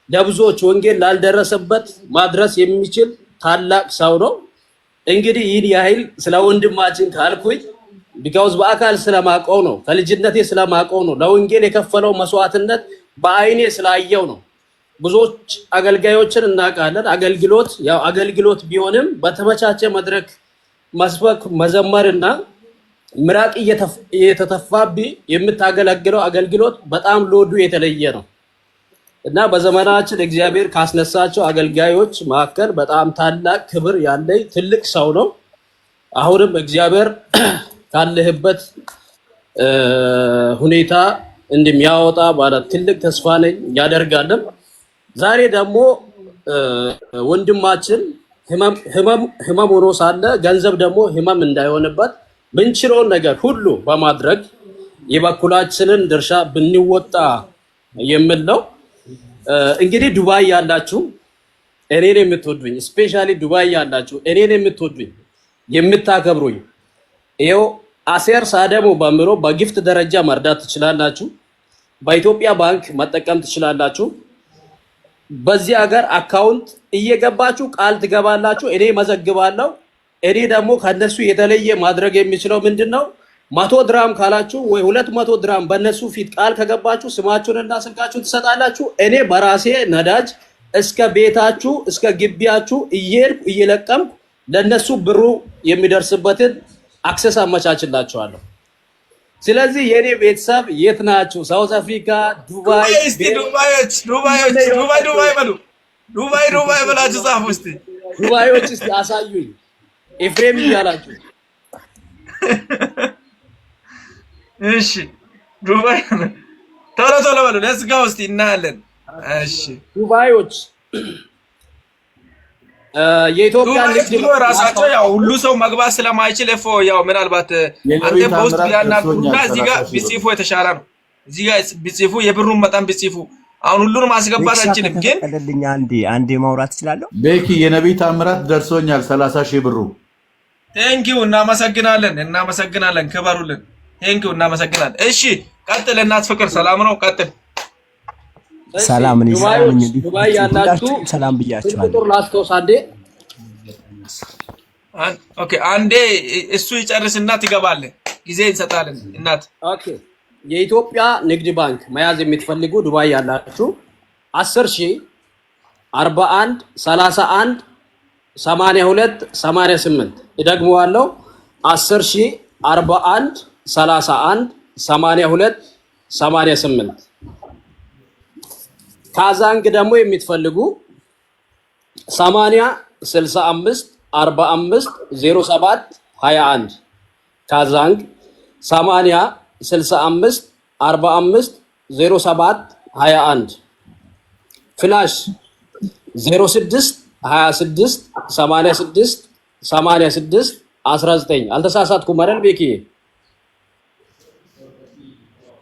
Speaker 7: ለብዙዎች ወንጌል ላልደረሰበት ማድረስ የሚችል ታላቅ ሰው ነው። እንግዲህ ይህን ያህል ስለ ወንድማችን ካልኩኝ ቢካውዝ በአካል ስለማቀው ነው፣ ከልጅነቴ ስለማቀው ነው። ለወንጌል የከፈለው መስዋዕትነት በአይኔ ስላየው ነው። ብዙዎች አገልጋዮችን እናውቃለን። አገልግሎት ያው አገልግሎት ቢሆንም በተመቻቸ መድረክ መስበክ መዘመርና ምራቅ እየተተፋቢ የምታገለግለው አገልግሎት በጣም ሎዱ የተለየ ነው እና በዘመናችን እግዚአብሔር ካስነሳቸው አገልጋዮች መካከል በጣም ታላቅ ክብር ያለኝ ትልቅ ሰው ነው። አሁንም እግዚአብሔር ካለህበት ሁኔታ እንደሚያወጣ ማለት ትልቅ ተስፋ ነኝ ያደርጋለም። ዛሬ ደግሞ ወንድማችን ህመም ሆኖ ሳለ ገንዘብ ደግሞ ህመም እንዳይሆንበት ምንችለውን ነገር ሁሉ በማድረግ የበኩላችንን ድርሻ ብንወጣ የሚል ነው። እንግዲህ ዱባይ ያላችሁ እኔን የምትወዱኝ ስፔሻሊ ዱባይ ያላችሁ እኔን የምትወዱኝ የምታከብሩኝ ይኸው አሴር ሳደሞ በምሮ በጊፍት ደረጃ መርዳት ትችላላችሁ። በኢትዮጵያ ባንክ መጠቀም ትችላላችሁ። በዚህ ሀገር አካውንት እየገባችሁ ቃል ትገባላችሁ። እኔ መዘግባለሁ። እኔ ደግሞ ከነሱ የተለየ ማድረግ የሚችለው ምንድነው? 100 ድራም ካላችሁ ወይ 200 ድራም በነሱ ፊት ቃል ከገባችሁ ስማችሁንና ስልካችሁን ትሰጣላችሁ። እኔ በራሴ ነዳጅ እስከ ቤታችሁ እስከ ግቢያችሁ እየሄድኩ እየለቀምኩ ለነሱ ብሩ የሚደርስበትን አክሰስ አመቻችላችኋለሁ። ስለዚህ የኔ ቤተሰብ የት ናችሁ? ሳውዝ አፍሪካ፣ ዱባይ፣ ዱባይ ብላችሁ ጻፉ እስቲ። ዱባዮች እስቲ አሳዩኝ። ኤፍሬም ይያላችሁ።
Speaker 1: እሺ ዱባይ ቶሎ ቶሎ በሉ። ሌትስ ጎ እስቲ እናያለን። እሺ ዱባዮች የኢትዮጵያ ንግድ ራሳቸው ያው ሁሉ ሰው መግባት ስለማይችል ያው ምናልባት አንተ በውስጥ ቢያናግሩና እዚህ ጋር ቢጽፉ የተሻለ ነው። እዚህ ጋር ቢጽፉ የብሩን መጠን ቢጽፉ አሁን ሁሉንም ማስገባት አንችልም። ግን
Speaker 8: አንዴ ማውራት እችላለሁ።
Speaker 4: ቤኪ የነብይ ታምራት ደርሶኛል 30,000 ብሩ።
Speaker 1: ቴንኪው እናመሰግናለን። ክበሩልን። ቴንኪው እናመሰግናለን። እሺ ቀጥል። እናት ፍቅር ሰላም ነው? ቀጥል።
Speaker 8: ሰላም ነኝ።
Speaker 7: ዱባይ ያላችሁ
Speaker 8: ሰላም ብያችኋለሁ።
Speaker 7: ቁጥር ላስታውስ አንዴ።
Speaker 1: ኦኬ አንዴ እሱ ይጨርስና ትገባለህ። ጊዜ እንሰጣለን። እናት
Speaker 7: ኦኬ የኢትዮጵያ ንግድ ባንክ መያዝ የምትፈልጉ ዱባይ ያላችሁ 10,000 41 31 82 88 እደግመዋለሁ 10,000 41 31 82 88 ካዛንግ ደግሞ የምትፈልጉ 80 65 45 07 21 ካዛንግ 80 65 45 07 21 ፍላሽ 06 26 86 86 19 አልተሳሳትኩም አይደል ቤኪ?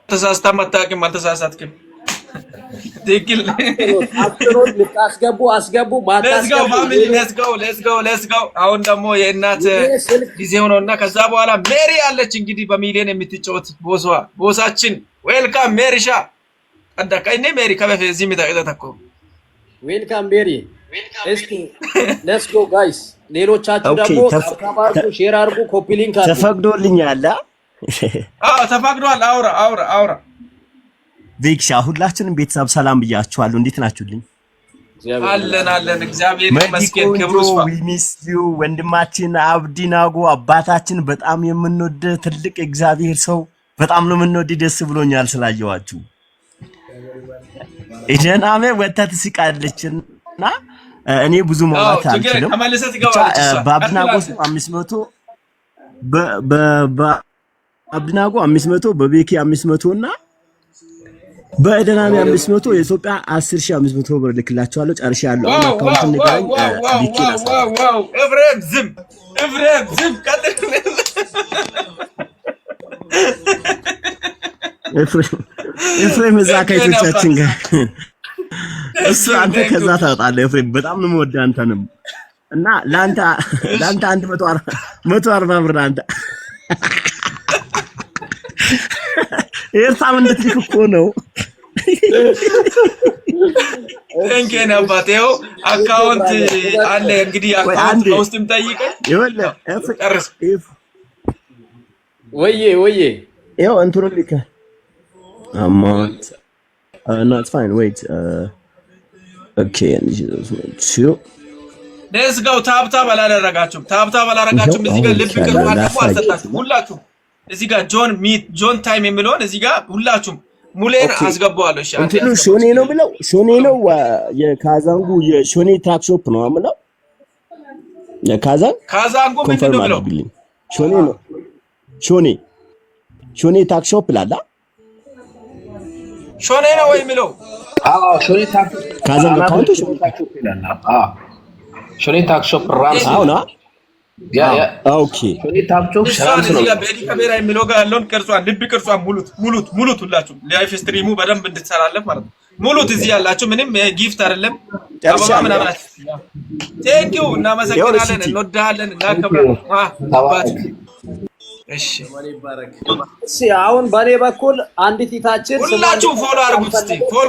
Speaker 1: ተሳስተህ አታውቅም። አልተሳሳትክም። ትክክል።
Speaker 7: አፍሮን ልታስገቡ አስገቡ ማታስገቡ
Speaker 1: ሌትስ ጎ አሁን ደግሞ የእናት ጊዜው ነውና ከዛ በኋላ ሜሪ አለች እንግዲህ በሚሊዮን የምትጫወት ቦሳችን ዌልካም ሜሪሻ አዳካይኔ ሜሪ ከበፈ እዚህ ተቆ
Speaker 7: ዌልካም ሜሪ እስኪ ሌትስ ጎ ጋይስ ሌሎቻችሁ ደግሞ አካባቢ ሼር አድርጉ ኮፒ ሊንክ አድርጉ
Speaker 8: ተፈቅዶልኛል
Speaker 1: ተፈቅዷል አውራ
Speaker 8: ቪክሻ ሁላችንም ቤተሰብ ሰላም ብያችኋለሁ እንዴት ናችሁልኝ
Speaker 1: አለን እግዚአብሔር ይመስገን ክብሩ ይስፋ
Speaker 8: ሚስዩ ወንድማችን አብዲናጎ አባታችን በጣም የምንወድ ትልቅ እግዚአብሔር ሰው በጣም ነው የምንወድ ደስ ብሎኛል ስላየዋችሁ ኢደናሜ ወጣት ሲቃለችና እኔ ብዙ ማውራት አልችልም በአብዲናጎ 500 በአብዲናጎ 500 በቤኪ 500 እና በእደናሚ 500 የኢትዮጵያ 10,500 ብር ልክላችኋለሁ ጨርሻለሁ አካውንት ንገረኝ ቢኪላስ
Speaker 1: ኤፍሬም ዝም ቀጥል
Speaker 8: ኤፍሬም እዛ ከኢትዮጵያችን ጋር እሱ አንተ ከዛ ታወጣለህ ኤፍሬም በጣም ነው የምወደው አንተንም እና ላንተ 140 ብር አንተ ኤርታም እንድትልክ እኮ ነው
Speaker 1: እንከና ባቴው አካውንት አለ እንግዲህ አካውንት ውስጥም ጠይቀኝ
Speaker 8: ይኸውልህ
Speaker 7: ወዬ
Speaker 8: ይኸው እንትሩ ልከ amount no it's fine wait okay
Speaker 1: let's go ታብታብ አላደረጋችሁም እዚህ ጋር ልብ ቅርባችሁ አልሰጣችሁም ሁላችሁም እዚህ ጋር ጆን ታይም የሚለውን እዚህ ጋር ሁላችሁም ሙሌን አስገባዋለሁ እሺ
Speaker 8: እንትኑ ሾኔ ነው የካዛንጉ የሾኔ ታክ ሾፕ ነው አምለው
Speaker 1: ካዛንጉ ምንድን ነው ብለው
Speaker 8: ሾኔ ነው ሾኔ ታክ ሾፕ ላላ
Speaker 1: ሾኔ ነው ወይ የሚለው
Speaker 7: ሾኔ ታክ
Speaker 8: ካዛንጉ አካውንት ሾኔ ታክ ሾፕ ይላል
Speaker 7: ሾኔ ታክ ሾፕ ራስ
Speaker 8: አውና ኦኬ
Speaker 7: ሾኔ ታክ ሾፕ ራስ ነው
Speaker 1: በዲ ካሜራ የሚለው ጋር ያለውን ቅርጿን ልብ ቅርጿን ሙሉት ሁላችሁ ላይፍ ስትሪሙ በደንብ እንድትሰራለፍ ማለት ነው ሙሉት እዚህ ያላችሁ ምንም ጊፍት አይደለም አበባ ምናምን ቴንክ ዩ እናመሰግናለን እንወዳለን እናከብራለን እሺ
Speaker 7: አሁን በኔ በኩል አንዲት ይታችን
Speaker 1: ሁላችሁ ፎሎ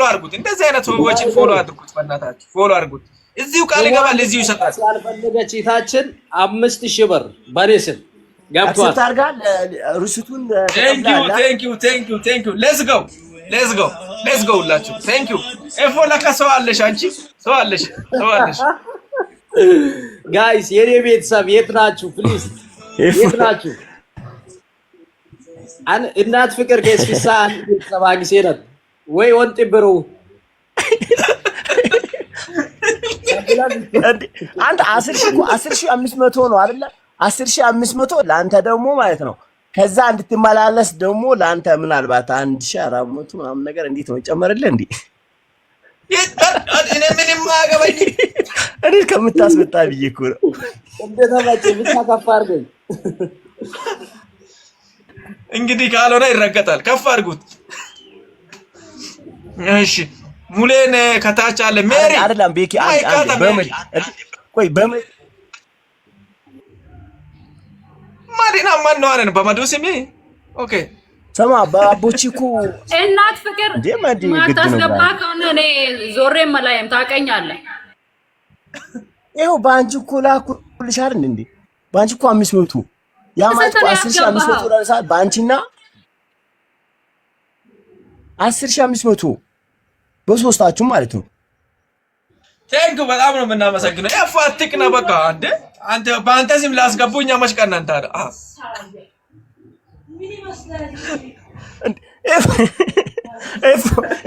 Speaker 1: አድርጉት እንደዚህ አይነት ሰዎችን ፎሎ አድርጉት በእናታችሁ ፎሎ አድርጉት እዚሁ ቃል ይገባል እዚሁ ይሰጣል
Speaker 7: ያልፈለገች ይታችን 5,000 ብር በኔ ስም ገብቷል
Speaker 8: አስታርጋል ሩሽቱን
Speaker 1: ቴንክ ዩ ሌትስ ጎ ሁላችሁ ቴንክ ዩ ኤፎ ለካ ሰው አለሽ አንቺ ሰው አለሽ
Speaker 7: ጋይስ የኔ ቤተሰብ የት ናችሁ ፕሊዝ የት ናችሁ እናት ፍቅር ከስፊሳ ቤተሰብ አግሴነት ወይ ወንጥ ብሩ
Speaker 8: አንተ 10,500 ነው አይደል 10,500 ለአንተ ደግሞ ማለት ነው ከዛ እንድትመላለስ ደግሞ ለአንተ ምናልባት 1,400 ምናምን ነገር እንዴት ነው ጨመረልህ እንዴ
Speaker 1: እኔ ምንም ማገባኝ
Speaker 8: እኔ ከምታስመጣ ብዬ እኮ ነው
Speaker 7: እንደተመቸ ብቻ ከፍ አድርገኝ
Speaker 1: እንግዲህ ካልሆነ ይረገጣል ከፍ አድርጉት እሺ ሙሌን ከታች አለ ሜሪ
Speaker 8: አይደለም ቤኪ
Speaker 1: ማዲና ማን ነው አለን በመዶስሚ ኦኬ
Speaker 8: ሰማ ባቦቺኩ
Speaker 5: እናት ፍቅር ማታስገባ ከሆነ እኔ ዞሬ መላየም ታቀኛለህ
Speaker 8: ይኸው ባንቺ እኮ ላኩልሽ አይደል እንዴ ባንቺ እኮ 500 ያ ማለት 10,500 ዶላር ባንቺና 10,500 በሶስታችሁ ማለት ነው
Speaker 1: ቴንክ በጣም ነው የምናመሰግነው። ያፋትክና በቃ አንተ በአንተ ስም ላስገቡኛ መሽቀና አንተ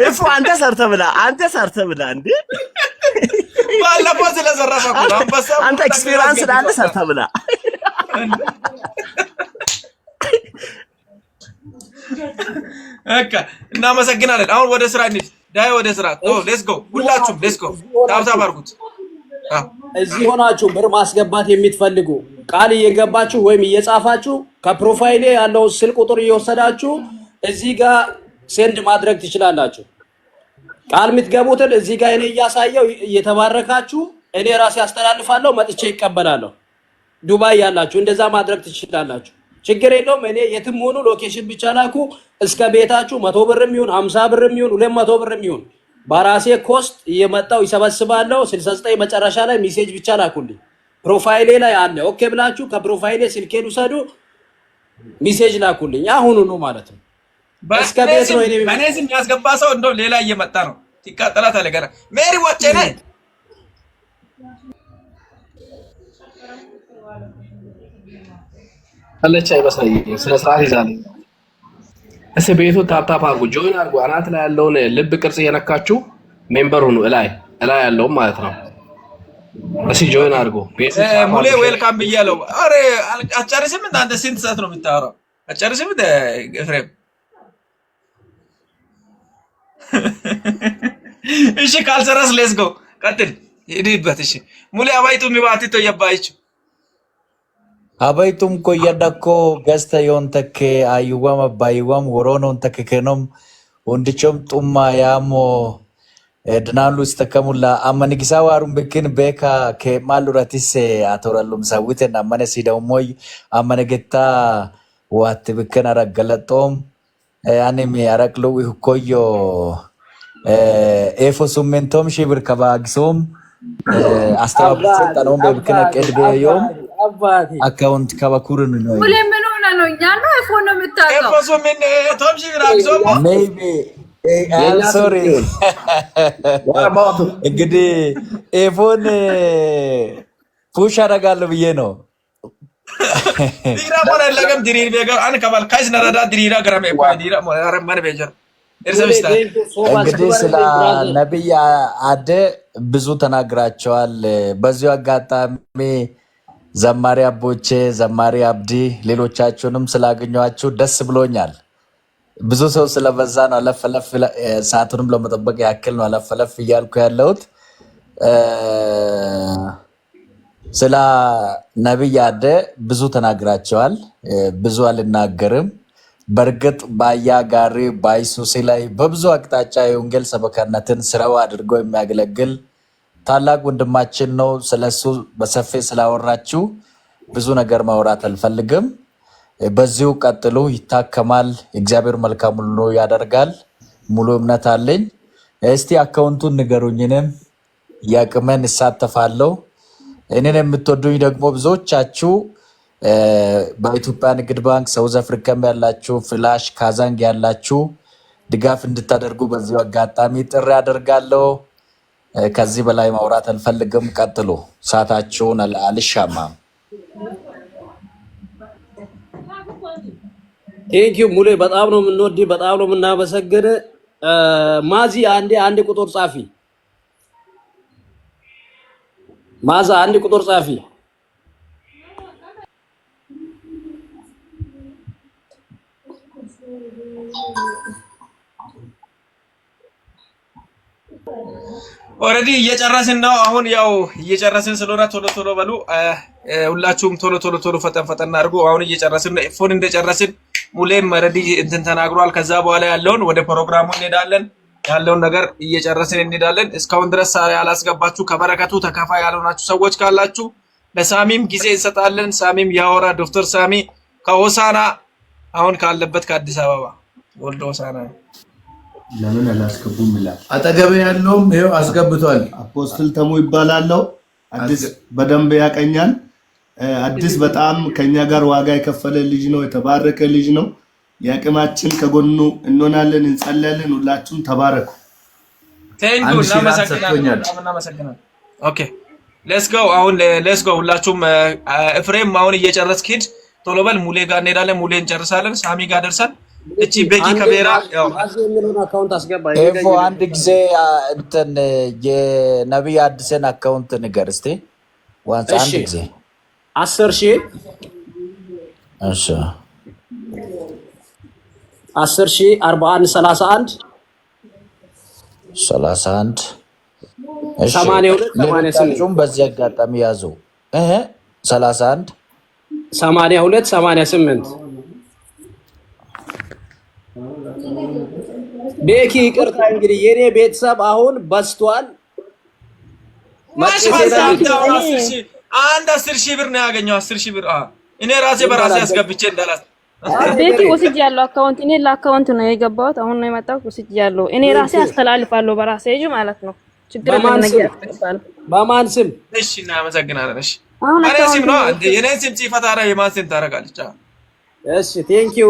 Speaker 8: እፎ አንተ ሰርተህ ብላ እንዴ
Speaker 1: ባለፈው ስለዘረፈ እኮ ነው።
Speaker 8: አንተ ኤክስፒሪየንስ ስላለ ሰርተህ ብላ።
Speaker 1: በቃ እናመሰግናለን። አሁን ወደ ስራ እንሂድ። ዳይ ወደ ስራ ሌትስ ጎ። ሁላችሁም ሌትስ ጎ። ታብታብ አድርጉት።
Speaker 7: እዚህ ሆናችሁ ብር ማስገባት የምትፈልጉ ቃል እየገባችሁ ወይም እየጻፋችሁ ከፕሮፋይሌ ያለው ስልክ ቁጥር እየወሰዳችሁ እዚህ ጋር ሴንድ ማድረግ ትችላላችሁ። ቃል የምትገቡትን እዚህ ጋር እኔ እያሳየው እየተባረካችሁ እኔ ራሴ አስተላልፋለሁ፣ መጥቼ ይቀበላለሁ። ዱባይ ያላችሁ እንደዛ ማድረግ ትችላላችሁ። ችግር የለውም። እኔ የትም ሆኑ ሎኬሽን ብቻ ላኩ። እስከ ቤታችሁ 100 ብርም ይሁን 50 ብርም ይሁን 200 ብርም ይሁን በራሴ ኮስት እየመጣው ይሰበስባለሁ። 69 መጨረሻ ላይ ሜሴጅ ብቻ ላኩልኝ። ፕሮፋይሌ ላይ አለ። ኦኬ ብላችሁ ከፕሮፋይሌ ስልኬን ውሰዱ፣ ሜሴጅ ላኩልኝ። አሁኑ ነው ማለት ነው። እስከ ቤት ነው።
Speaker 1: እኔ ስም ያስገባ ሰው እንደው ሌላ እየመጣ ነው። ትቃጠላት አለ ገና ሜሪ ወቼ ነኝ
Speaker 9: አለች አይመስለኝም። ስለ ስርዓት ይዛልኝ እሺ። ቤቱ ታፕታፕ አድርጉ፣ ጆይን አድርጉ። አናት ላይ ያለውን ልብ ቅርጽ እየነካችሁ ሜምበር ሁኑ። እላይ ያለውን ማለት ነው። እሺ ጆይን አድርጉ። ቤቱ
Speaker 1: ሙሌ ዌልካም ብያለሁ። አረ አጨርስም አንተ ስንት ሰዓት ነው የምታወራው? አጨርስም ኤፍሬም። እሺ ካልሰራስ ሌትስ ጎ ቀጥል ሂድበት። እሺ ሙሌ አባይቱ ሚባቲቶ የባይቹ
Speaker 10: Abaitum ko yadako gasta yon take ayuwam abayuwam woronon take kenom undichom tumma yamo ednalu istakamulla amanigisa warum bekin beka ke maluratise atorallum sawite namane sidamoy amanegeta wat bekin aragalatom anime araklo koyo efo sumentom shibir kabagsom አስተባብረን ሰጣነው በብከና ቀድበየው አካውንት ካባኩርን ነው
Speaker 5: ሙሌ ምን ሆነ ነው እኛ ነው አይፎን ነው የምታውቀው
Speaker 1: ኤፎሱ ምን ቶም ሲራግዞ
Speaker 10: ሜቢ ሶሪ እንግዲህ ኤፎን ፑሽ አደርጋለሁ ብዬ ነው
Speaker 1: ዲራ ሞራ ለገም ዲሪ ቤጋ አን ከባል ካይስ ነራዳ ዲሪራ ገራም ኤፋ ዲራ ሞራ ማን ቤጀር
Speaker 10: እንግዲህ ስለ ነብይ አደ ብዙ ተናግራቸዋል። በዚሁ አጋጣሚ ዘማሪ አቦቼ፣ ዘማሪ አብዲ ሌሎቻችሁንም ስላገኘኋችሁ ደስ ብሎኛል። ብዙ ሰው ስለበዛ ነው አለፈለፍ ሰዓቱንም ለመጠበቅ ያክል ነው አለፈለፍ እያልኩ ያለሁት። ስለ ነብይ አደ ብዙ ተናግራቸዋል። ብዙ አልናገርም። በርግጥ ባያ ጋሪ ባይሱሲ ላይ በብዙ አቅጣጫ የወንጌል ሰበካነትን ስራው አድርጎ የሚያገለግል ታላቅ ወንድማችን ነው። ስለሱ በሰፊ ስላወራችሁ ብዙ ነገር ማውራት አልፈልግም። በዚሁ ቀጥሉ፣ ይታከማል። እግዚአብሔር መልካም ሁሉ ያደርጋል። ሙሉ እምነት አለኝ። እስቲ አካውንቱን ንገሩኝንም ያቅመን እሳተፋለሁ። እኔን የምትወዱኝ ደግሞ ብዙዎቻችሁ በኢትዮጵያ ንግድ ባንክ ሳውዝ አፍሪካም ያላችሁ ፍላሽ ካዛንግ ያላችሁ ድጋፍ እንድታደርጉ በዚሁ አጋጣሚ ጥሪ አደርጋለሁ። ከዚህ በላይ ማውራት አልፈልግም። ቀጥሉ፣ ሰዓታችሁን አልሻማም።
Speaker 7: ቴንኪው ሙሌ፣ በጣም ነው የምንወድ፣ በጣም ነው የምናመሰግን። ማዚ አንድ ቁጥር ጻፊ፣ ማዛ አንድ ቁጥር ጻፊ።
Speaker 1: ኦሬዲ እየጨረስን ነው። አሁን ያው እየጨረስን ስለሆነ ቶሎ በሉ ሁላችሁም ቶሎ ፈጠን አድርጉ። አሁን እየጨረስን ነው። ፎን እንደጨረስን ሙሌም ኦሬዲ እንትን ተናግሯል። ከዛ በኋላ ያለውን ወደ ፕሮግራሙ እንሄዳለን። ያለውን ነገር እየጨረስን እንሄዳለን። እስካሁን ድረስ ያላስገባችሁ ከበረከቱ ተካፋይ ያልሆናችሁ ሰዎች ካላችሁ ለሳሚም ጊዜ እንሰጣለን። ሳሚም ያወራ ዶክተር ሳሚ ከሆሳና አሁን ካለበት ከአዲስ አበባ ወልዶ ሆሳና
Speaker 4: ለምን አላስገቡም ይላል። አጠገቤ ያለውም ይሄው አስገብቷል።
Speaker 3: አፖስትል ተሙ ይባላል። አዲስ በደንብ ያቀኛል። አዲስ በጣም ከኛ ጋር ዋጋ የከፈለ ልጅ ነው። የተባረከ ልጅ ነው። የአቅማችን ከጎኑ እንሆናለን፣ እንጸልያለን። ሁላችሁም ተባረኩ።
Speaker 1: ቴንኩ እናመሰግናለን። ኦኬ ሌትስ ጎ አሁን ሌትስ ጎ ሁላችሁም ኤፍሬም አሁን እየጨረስክ ሂድ ቶሎ በል ሙሌ ጋር እንሄዳለን ሙሌ እንጨርሳለን ሳሚ ጋር ደርሰን እቺ ቤኪ ከቤራ ያው
Speaker 7: የሚለውን አካውንት አስገባ
Speaker 10: ኤፎ አንድ ጊዜ እንትን የነብይ አዲስን አካውንት ንገር እስቲ ዋንስ አንድ ጊዜ
Speaker 7: 10,000
Speaker 10: እሺ
Speaker 7: 10,000 41 31
Speaker 10: 31 እሺ
Speaker 7: 82
Speaker 10: በዚህ አጋጣሚ ያዙ 31
Speaker 7: 82 88 ቤኪ ይቅርታ እንግዲህ የኔ ቤተሰብ አሁን በስቷል
Speaker 1: አንድ 10,000 ብር ነው ያገኘው 10,000 ብር እኔ ራሴ በራሴ አስገብቼ እንዳላስ
Speaker 2: ቤኪ ወስጅ ያለው አካውንት እኔ ለአካውንት ነው የገባሁት አሁን ነው የመጣው ወስጅ ያለው እኔ ራሴ አስተላልፋለሁ በራሴ እጂ ማለት ነው ችግር የለም
Speaker 7: በማን ስም
Speaker 1: እሺ እናመሰግናለን እሺ አሬ ስም ነው የኔን ስም ጽፈታራ የማን ስም ታረጋለች
Speaker 7: እሺ ቴንክ ዩ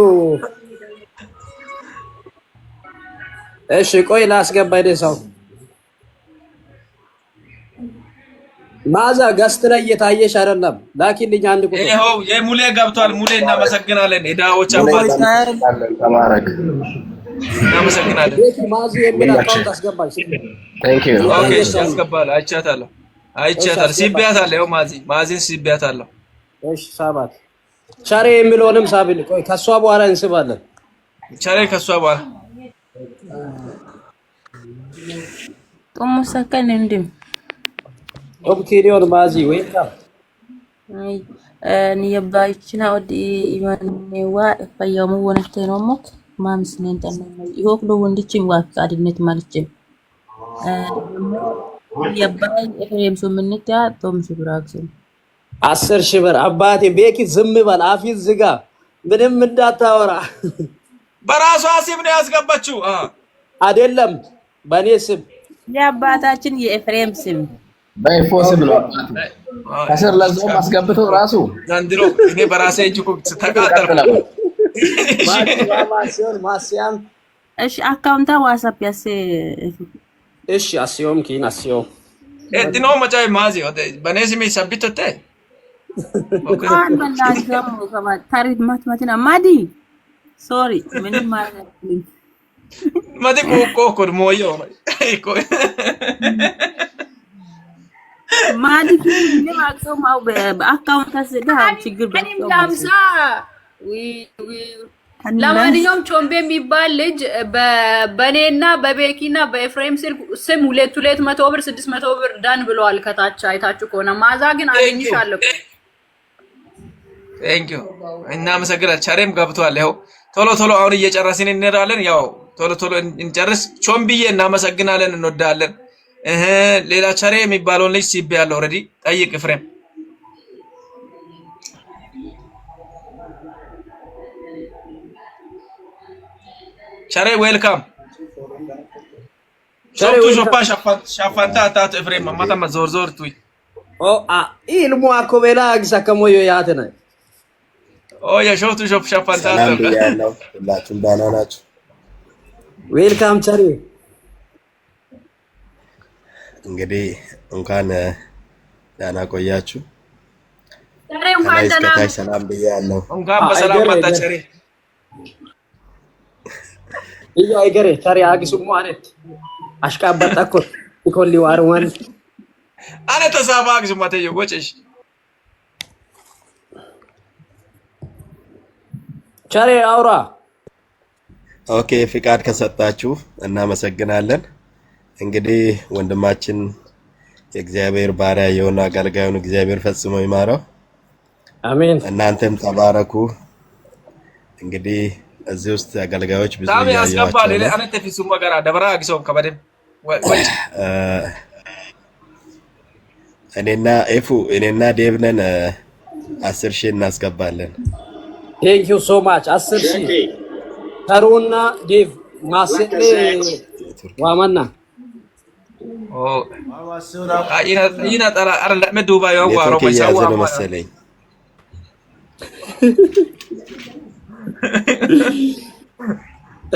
Speaker 7: እሺ ቆይ ላስገባ ይደሳው ማዛ ጋስት ላይ እየታየሽ አይደለም ላኪልኝ አንድ ቁጥር
Speaker 1: ይሄው የሙሌ ገብቷል ሙሌ እናመሰግናለን እዳዎች አባት
Speaker 9: ተባረክ
Speaker 1: እናመሰግናለን
Speaker 7: ማዚ የሚል አካውንት አስገባሽ
Speaker 9: ቴንክ ዩ
Speaker 1: ኦኬ አስገባለ አይቻታለሁ ሲቢያታለሁ ይሄው ማዚን ሲቢያታለሁ
Speaker 7: እሺ ሰባት ቻሬ የሚለውንም ሳብል ቆይ ከሷ በኋላ እንስባለን
Speaker 1: ቻሬ ከሷ በኋላ
Speaker 11: como sacan እንዴም
Speaker 7: ኦብቲሪዮን ማዚ ዌልካም
Speaker 11: አይ ni yabaachina odi imannewa fayamu wonatenomo ማምስነን ተነመ ይወክሎ ወንድችም ዋቃድነት ማለችም ያባይ ኤፍሬም ሱምንታ ቶምስ ብራክስም
Speaker 7: 10,000 ብር አባቴ ቤኪ ዝም በል አፊዝ ዝጋ ምንም እንዳታወራ
Speaker 1: በራሷ ስም ነው ያስገባችው
Speaker 7: አይደለም በኔ ስም
Speaker 11: የአባታችን የኤፍሬም ስም
Speaker 9: በኤፎ ስም ነው ከስር ለዛው ማስገብተው ራሱ
Speaker 1: ዘንድሮ እኔ በራሴ እጅ እኮ ተቃጠልኩ
Speaker 7: ማሲያም
Speaker 11: እሺ አካውንታ ዋትስአፕ ያስ
Speaker 7: እሺ አሲዮም ኪን አሲዮ
Speaker 1: እድኖ መጫይ ማዚ በኔ ስም ይሰብተተ
Speaker 11: በላዛም ከማ ታሪክ ማትማቲና ማዲ ሶሪ ምንም ማለት
Speaker 1: ማዲ ኮኮ ሞዮ
Speaker 11: ማዲ ለማክሰው ማው በአካውንት አስዳ ችግር
Speaker 5: በላምሳ ለማንኛውም ቾምቤ የሚባል ልጅ በኔና በቤኪና በኤፍሬም ስም 200 ብር 600 ብር ዳን ብለዋል ከታች አይታችሁ ከሆነ ማዛ ግን አገኝሻለሁ
Speaker 1: ቴንክ ዩ እናመሰግናለን ቻሬም ገብቷል ያው ቶሎ አሁን እየጨረስን እንሄዳለን ያው ቶሎ እንጨርስ ቾምቢዬ እናመሰግናለን እንወዳለን ሌላ ቻሬ የሚባለው ልጅ ሲብ ያለው ኦሬዲ ጠይቅ ኤፍሬም ቻሬ ዌልካም ሾፕ ሻፋንታ አታት ኤፍሬም ማታ ዞር ቱይ
Speaker 7: ኢልሙ አኮቤላ አግሳከሞዮ ያተና
Speaker 1: የሾፕ ሻፋንታ
Speaker 12: ያለው ሁላችሁም ደህና ናችሁ
Speaker 7: ዌልካም ቻሬ
Speaker 12: እንግዲህ እንኳን ደህና ቆያችሁ
Speaker 5: ቻሬ እንኳን ደህና
Speaker 12: ሰላም ብያለሁ
Speaker 1: እንኳን በሰላም መጣ ቻሬ
Speaker 7: አይገሬ ቻሬ አግሱሙ ማለት አሽቃበጣኮ ኢኮሊ ዋርዋን
Speaker 1: አነ ተሳባ አግሱሙ ማተየ ጎጨሽ
Speaker 7: ቻሬ አውራ
Speaker 12: ኦኬ ፍቃድ ከሰጣችሁ እናመሰግናለን እንግዲህ ወንድማችን የእግዚአብሔር ባሪያ የሆነ አገልጋዩን እግዚአብሔር ፈጽሞ ይማረው
Speaker 7: አሜን
Speaker 12: እናንተም ተባረኩ እንግዲህ እዚህ ውስጥ አገልጋዮች ብዙ
Speaker 1: ያስገባል እኔ ተፊሱ መገራ ደብራ አግሶም ከበደም
Speaker 12: እኔና ዴቭነን 10,000 እናስገባለን
Speaker 7: ቴንክ ዩ ሶ ማች 10,000 ተሩና ዴቭ ማሰለ ዋማና
Speaker 1: ይና ጠራ አረ ለመዱባ ያዋሮ
Speaker 12: ማይሳዋ መሰለኝ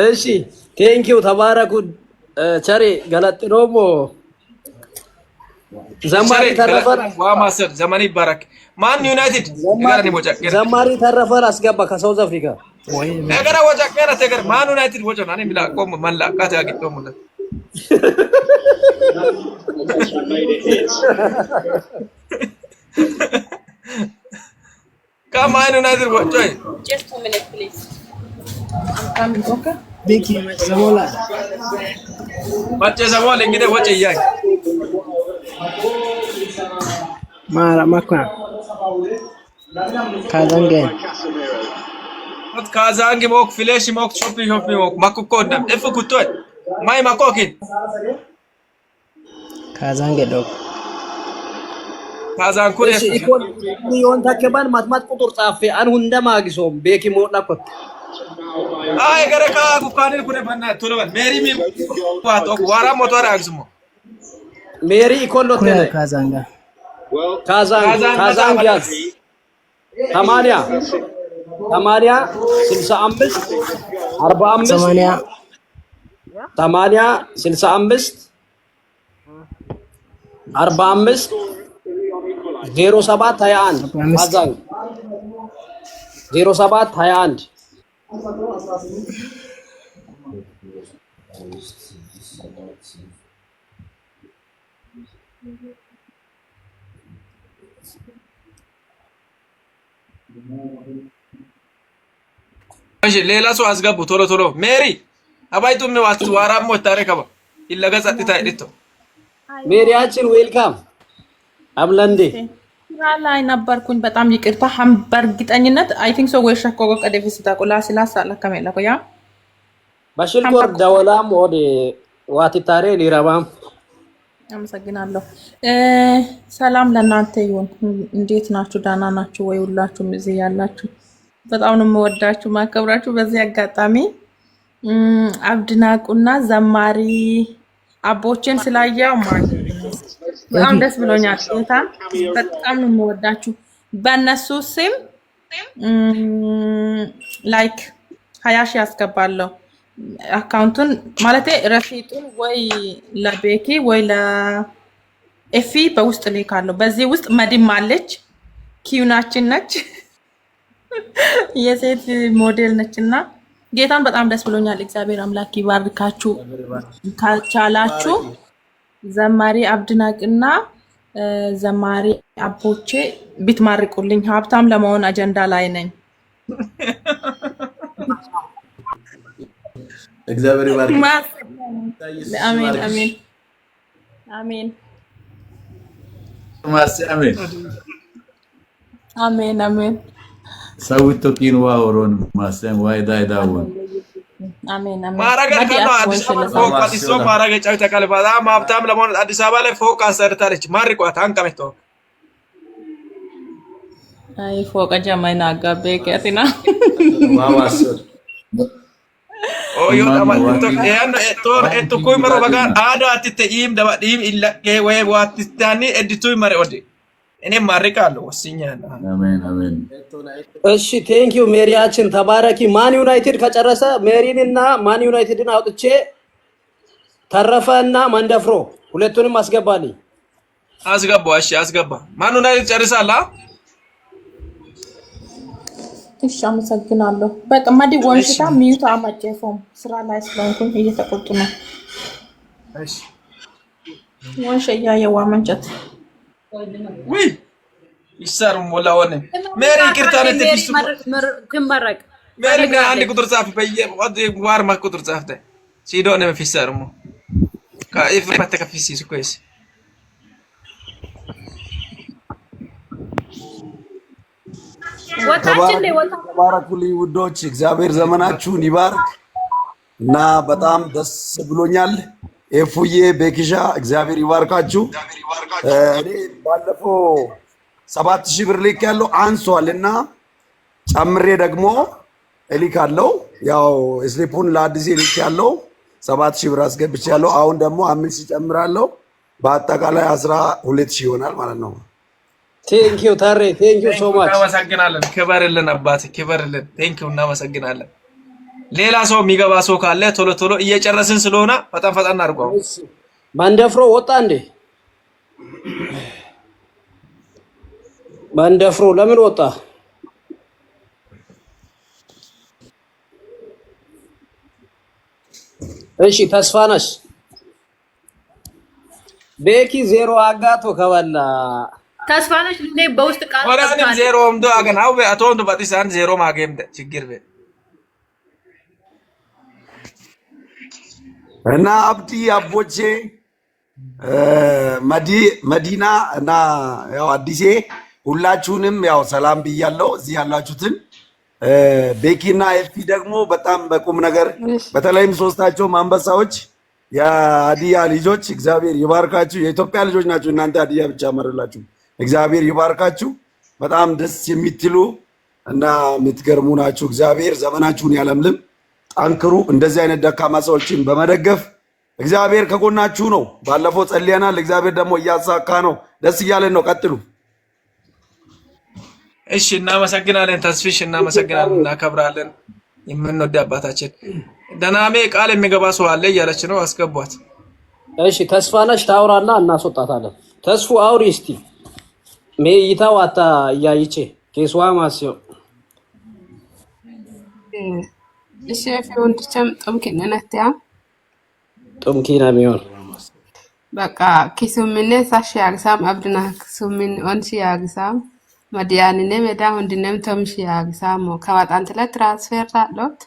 Speaker 7: እሺ ቴንክ ዩ ተባረኩ ቸሬ ገለጥሮሞ ዘማሪ ተረፈን
Speaker 1: ዋማሰል ዘመን ይባረክ። ማን ዩናይትድ ጋርኒ ቦጫቀረ
Speaker 7: ዘማሪ ተረፈን አስገባ ከሳውዝ አፍሪካ
Speaker 1: ነገራ ቦጫቀረ ተገር ማን ዩናይትድ ቦጫ ነው ሚላ ቆም ማላቃት ያቂቶ ሙለ ከማን ዩናይትድ ቦጫ
Speaker 11: just a minute please
Speaker 6: I'm coming okay Becky Zamola
Speaker 1: ወጭ ዘሞል እንግዲህ ወጭ ይያይ
Speaker 6: Mara Makwa Kazangen
Speaker 1: ካዛንግ ሞክ ፍሌሽ ሞክ ሾፒ ሞክ ማኩኮ እንደም እፍ ኩቶይ ማይ ማኮኪን
Speaker 6: Kazange dog
Speaker 1: ካዛን ኩሬ
Speaker 7: ኢኮን ሊዮን ተከባን ማትማት ቁጥር ጻፈ አን እንደማግሶም ቤኪ ሞላኮት
Speaker 1: አይ ገረካ ኩካኒን ኩኔ ፈና ቶሎበል ሜሪ ሚ ቋቶ ዋራ ሞቶራ አግስሞ
Speaker 7: ሜሪ ኢኮሎቴ
Speaker 6: Kazanga
Speaker 7: ካዛንግ ያዝ 80 65 45 80 65 45 07 21 ካዛንግ 07 21
Speaker 1: እሺ ሌላ ሰው አስገቡ ቶሎ ቶሎ ሜሪ አባይቱም ነው አቱ ዋራሞ ታረከባ ይለጋ ጸጥታ አይደቶ
Speaker 7: ሜሪያችን ዌልካም አብለንዴ
Speaker 11: ላይ ነበርኩኝ በጣም ይቅርታ በእርግጠኝነት አይ ቲንክ ሶ ወይሽ ኮኮ ቀደፊስታ ቆላ ሲላሳ ለከመላ ቆያ
Speaker 7: ባሽልኮር ደወላም ወደ ዋቲታሬ ሊራባም
Speaker 11: አመሰግናለሁ ሰላም ለእናንተ ይሁን እንዴት ናችሁ ዳና ናችሁ ወይ ሁላችሁም እዚህ ያላችሁ በጣም ነው የምወዳችሁ ማከብራችሁ በዚህ አጋጣሚ አብድናቁና ዘማሪ አቦችን ስላያው ማለት በጣም ደስ ብሎኛል ጌታ በጣም ነው የምወዳችሁ በእነሱ ስም ላይክ 20 ሺህ አስገባለሁ አካውንቱን ማለቴ ረፊጡን ወይ ለቤኪ ወይ ለኤፊ በውስጥ ልካለሁ በዚህ ውስጥ መዲም አለች ኪዩናችን ነች የሴት ሞዴል ነችና ጌታን በጣም ደስ ብሎኛል እግዚአብሔር አምላክ ይባርካችሁ ካልቻላችሁ ዘማሪ አብድናቅና ዘማሪ አቦቼ ቢትማርቁልኝ ሀብታም ለመሆን አጀንዳ ላይ ነኝ
Speaker 3: እግዚአብሔር ይባርክ
Speaker 11: አሜን አሜን አሜን
Speaker 4: አሜን
Speaker 11: አሜን አሜን
Speaker 4: ሰውቶ ቂንዋ ወሮን ማሰን ዋይ ዳይዳውን
Speaker 11: አሜን አሜን
Speaker 1: ማራገ ከኖ አዲስ አበባ ፎቅ አዲስ አበባ ማራገ ጫው ተቀልባዳ ሀብታም ለመሆን አዲስ አበባ ላይ ፎቅ አሰርታለች ማርቋት አንቀመጥቶ
Speaker 11: አይ ፎቅ ጀማይና ጋቤ ከቲና
Speaker 3: ማማሰል
Speaker 1: ኦዮ ተማልቶ ያን ቶር እቱ ኮይ መሮ በጋ አዳ አትተ ኢም ደባ ዲም ኢለቀ ወይ ዋትስታኒ እድቱ ይመረ ወደ እኔ ማርቃለሁ ወስኛለሁ
Speaker 4: አሜን አሜን
Speaker 7: እሺ ቴንክ ዩ ሜሪያችን ተባረኪ ማን ዩናይትድ ከጨረሰ ሜሪንና ማን ዩናይትድን አውጥቼ ተረፈና መንደፍሮ ሁለቱንም አስገባልኝ
Speaker 1: አስገባ እሺ አስገባ ማን ዩናይትድ ጨርሳላ
Speaker 11: እሺ አመሰግናለሁ በቃ ማዲ ወንሽታ ሚዩት አማጨፎም ስራ ላይ ስለሆንኩኝ እየተቆጡ ነው
Speaker 1: እሺ
Speaker 11: ወንሽያ የዋመንጨት
Speaker 1: ወይ ይሰሩ ሞላውን ሜሪ ቅርታነት ፊሱ
Speaker 5: ትመረቅ
Speaker 1: ሜሪ አንድ ቁጥር ጻፍ በየ ዋር ማ ቁጥር ጻፍተ ሲዶ ነው ፊሰርሙ ካይፍ ማተከፊሲ ስኮይስ
Speaker 5: ወታችን ላይ ወታ
Speaker 13: ተባረኩልኝ ውዶች እግዚአብሔር ዘመናችሁን ይባርክ እና በጣም ደስ ብሎኛል ኤፉዬ ቤኪሻ እግዚአብሔር ይባርካችሁ እኔ ባለፈው 7000 ብር ልክ ያለው አንሷልና ጨምሬ ደግሞ እልካለሁ ያው ስሊፑን ለአዲስ ልክ ያለው 7000 ብር አስገብቻለሁ አሁን ደግሞ 5000 ጨምራለሁ በአጠቃላይ 12000 ይሆናል ማለት ነው
Speaker 7: ቴንክ ዩ ታሬ ቴንክ ዩ ሶ ማች
Speaker 1: እናመሰግናለን ክበርልን አባት ክበርልን ቴንክ ዩ እናመሰግናለን ሌላ ሰው የሚገባ ሰው ካለ ቶሎ ቶሎ እየጨረስን ስለሆነ በጣም ፈጣን አድርገው
Speaker 7: መንደፍሮ ወጣ እንዴ መንደፍሮ ለምን ወጣ? እሺ ተስፋነሽ ቤኪ ዜሮ አጋቶ ከበላ
Speaker 5: ተስፋነሽ እንዴ በውስጥ ቃል
Speaker 1: ወራንም ዜሮ ወምዶ አገናው በአቶን በጥሳን ዜሮ ማገም ችግር በ
Speaker 13: እና አብዲ አቦቼ መዲና እና ያው አዲሴ ሁላችሁንም ያው ሰላም ብያለሁ። እዚህ ያላችሁትን ቤኪና ኤፊ ደግሞ በጣም በቁም ነገር በተለይም ሶስታቸው አንበሳዎች የሀዲያ ልጆች እግዚአብሔር ይባርካችሁ። የኢትዮጵያ ልጆች ናችሁ እናንተ ሀዲያ ብቻ መረላችሁ። እግዚአብሔር ይባርካችሁ። በጣም ደስ የምትሉ እና የምትገርሙ ናችሁ። እግዚአብሔር ዘመናችሁን ያለምልም። ጠንክሩ። እንደዚህ አይነት ደካማ ሰዎችን በመደገፍ እግዚአብሔር ከጎናችሁ ነው። ባለፈው ጸልየናል። እግዚአብሔር ደግሞ እያሳካ ነው። ደስ እያለን ነው። ቀጥሉ።
Speaker 1: እሺ እናመሰግናለን። ተስፊሽ እናመሰግናለን፣ እናከብራለን። የምንወድ አባታችን ደናሜ ቃል የሚገባ ሰው አለ እያለች ነው። አስገቧት።
Speaker 7: እሺ ተስፋነሽ ታውራና እናስወጣታለን። ተስፉ አውሪ እስቲ ሜይታው አታ እያይቼ ኬስዋ ማስዮ
Speaker 2: እሺ ወንድቸም ጦምኪነነትያ
Speaker 7: ጦምኪና ሚሆን
Speaker 2: በቃ ኪሱምኔ ሳሽ ያግሳም አብድና ኪሱምን ኦንሺ ያግሳም መዲያንኔ ሜዳ ወንድነም ቶምሺ ያግሳም ከዋጣንት ለትራንስፈር ታሎት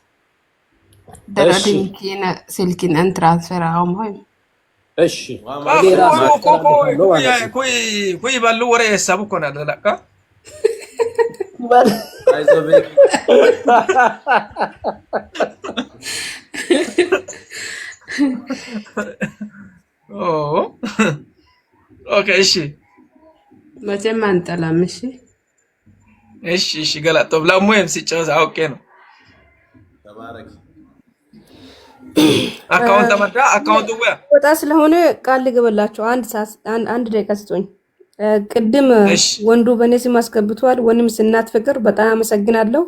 Speaker 2: ደረድንኪነ ስልኪን አን ትራንስፈር አውማይ
Speaker 7: እሺ
Speaker 1: ኩይ ባሉ ወሬ ሐሳብ እኮ ነው ለለቃ ኦኬ እሺ
Speaker 2: መቼም አንጠላም።
Speaker 1: እሺ ገላጦ ብላሞየም ሲጨርስ አውቄ ነው።
Speaker 3: ተባረክ።
Speaker 1: አካውንት ተመዳ አካውንቱ
Speaker 2: ወጣ ስለሆነ ቃል ልገበላችሁ። አንድ ደቂቃ ስጡኝ። ቅድም ወንዱ በኔ ስም አስገብቷል። ወንም ስናት ፍቅር በጣም አመሰግናለሁ።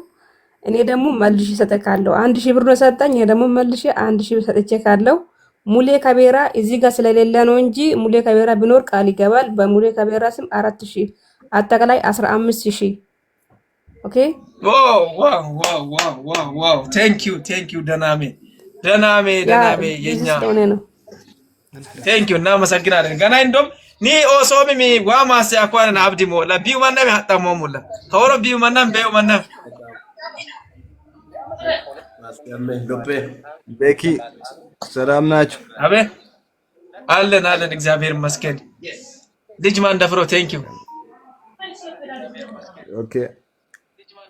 Speaker 2: እኔ ደግሞ መልሽ ሰጠካለሁ። 1000 ብር ነው ሰጠኝ። እኔ ደግሞ መልሽ 1000 ብር ሰጥቼ ካለው ሙሌ ካቤራ እዚህ ጋር ስለሌለ ነው እንጂ ሙሌ ካቤራ ቢኖር ቃል ይገባል። በሙሌ ካቤራ ስም 4000 አጠቃላይ 15000። ኦኬ
Speaker 1: ዋው ቴንክ ዩ ደናሜ የኛ ቴንክ ዩ እናመሰግናለን። ገና እንደውም ኒ ኦሶሚ ዋማስ ያኳን አብዲ ሞላ ቢው ማናም ያጣሞ ሞላ ተወሮ ቢው ማናም በዩ ማናም
Speaker 14: ቤኪ ሰላም ናችሁ?
Speaker 1: አቤ አለን እግዚአብሔር ይመስገን። ልጅ ማን ደፍሮ ቴንክ ዩ
Speaker 14: ኦኬ።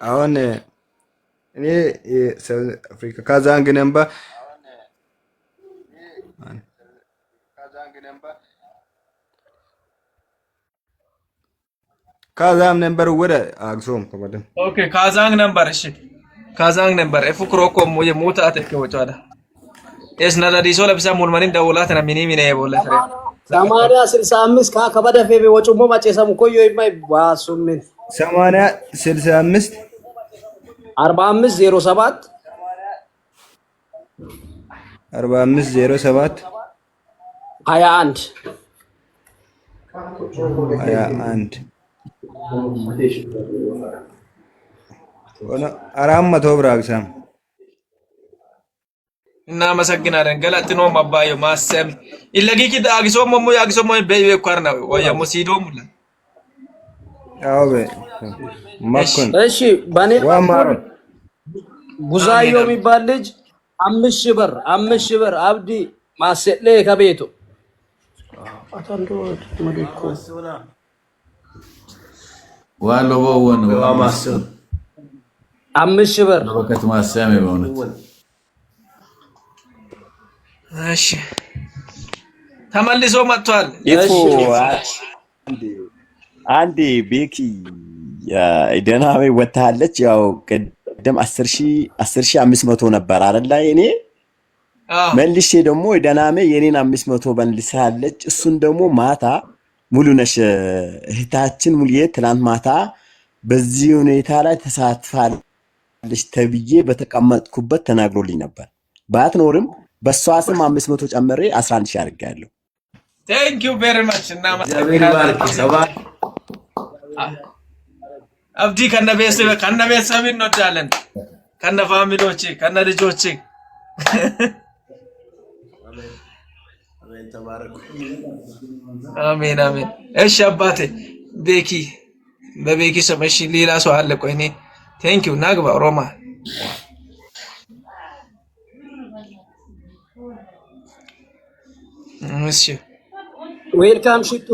Speaker 14: አሁን እኔ ሳውዝ አፍሪካ ካዛንግ ነምባ ካዛንግ ነምበር ወደ አክሶም ከበደ
Speaker 1: ኦኬ ካዛንግ ነምበር እሺ ካዛንግ ነምበር ኤፉክሮኮ ሞየ ሞታ አተከ ወጫዳ ኤስ ነዳዲሶ ለብሳ ሙልማኒን ደውላት ነው ሚኒ ይቦላት
Speaker 7: 8065 ከበደ ፌቤ ወጭሞ ማጨሰም ኮዮ ይማይ ዋሱምን
Speaker 14: 8065
Speaker 7: 4507
Speaker 14: 4507
Speaker 7: 21
Speaker 14: 400 ብር አግሳም
Speaker 1: እናመሰግናለን። ገላጥኖ ማባዮ ማሰም ኢለጊኪ አግሶም ሞ ያግሶም በይቤ ኳርና ወያሞ ሲዶ ሙላ
Speaker 14: አውበ ማኮን
Speaker 7: እሺ ባኔ ቡዛዮ የሚባል ልጅ 5000 ብር አብዲ ማሰለ ከቤቱ አታንዶ መዲኮ
Speaker 4: ዋሎ ወወን
Speaker 3: ዋማሰም
Speaker 7: 5000 ብር
Speaker 4: በከት ማሰም የሆኑት
Speaker 1: እሺ ተመልሶ መጥቷል።
Speaker 12: እሺ አንዴ ቤኪ ደናሜ ወታለች። ያው ቀደም 10500 ነበር አይደል? እኔ መልሼ ደግሞ ደናሜ የኔን 500 መልሳለች። እሱን ደግሞ ማታ ሙሉነሽ እህታችን ሙሉዬ ትናንት ማታ በዚህ ሁኔታ ላይ ተሳትፋለች ተብዬ በተቀመጥኩበት ተናግሮልኝ ነበር። ባትኖርም በሷ ስም 500 ጨምሬ 11000 አድርጋለሁ።
Speaker 1: ቴንክ ዩ ቬሪ ማች እና
Speaker 3: እግዚአብሔር ይባርክ። ሰባት
Speaker 1: አብዲ ከነቤተሰብ እንወዳለን። ከነ ፋሚሊዎች ከነ ልጆች
Speaker 3: አሜን። ተባረኩ።
Speaker 1: አሜን አሜን። እሺ አባቴ ቤኪ በቤኪ ስም እሺ። ሌላ ሰው አለ? ቆይ እኔ ቴንክ ዩ ናግባ ሮማ እሺ
Speaker 7: ዌልካም ሽቱ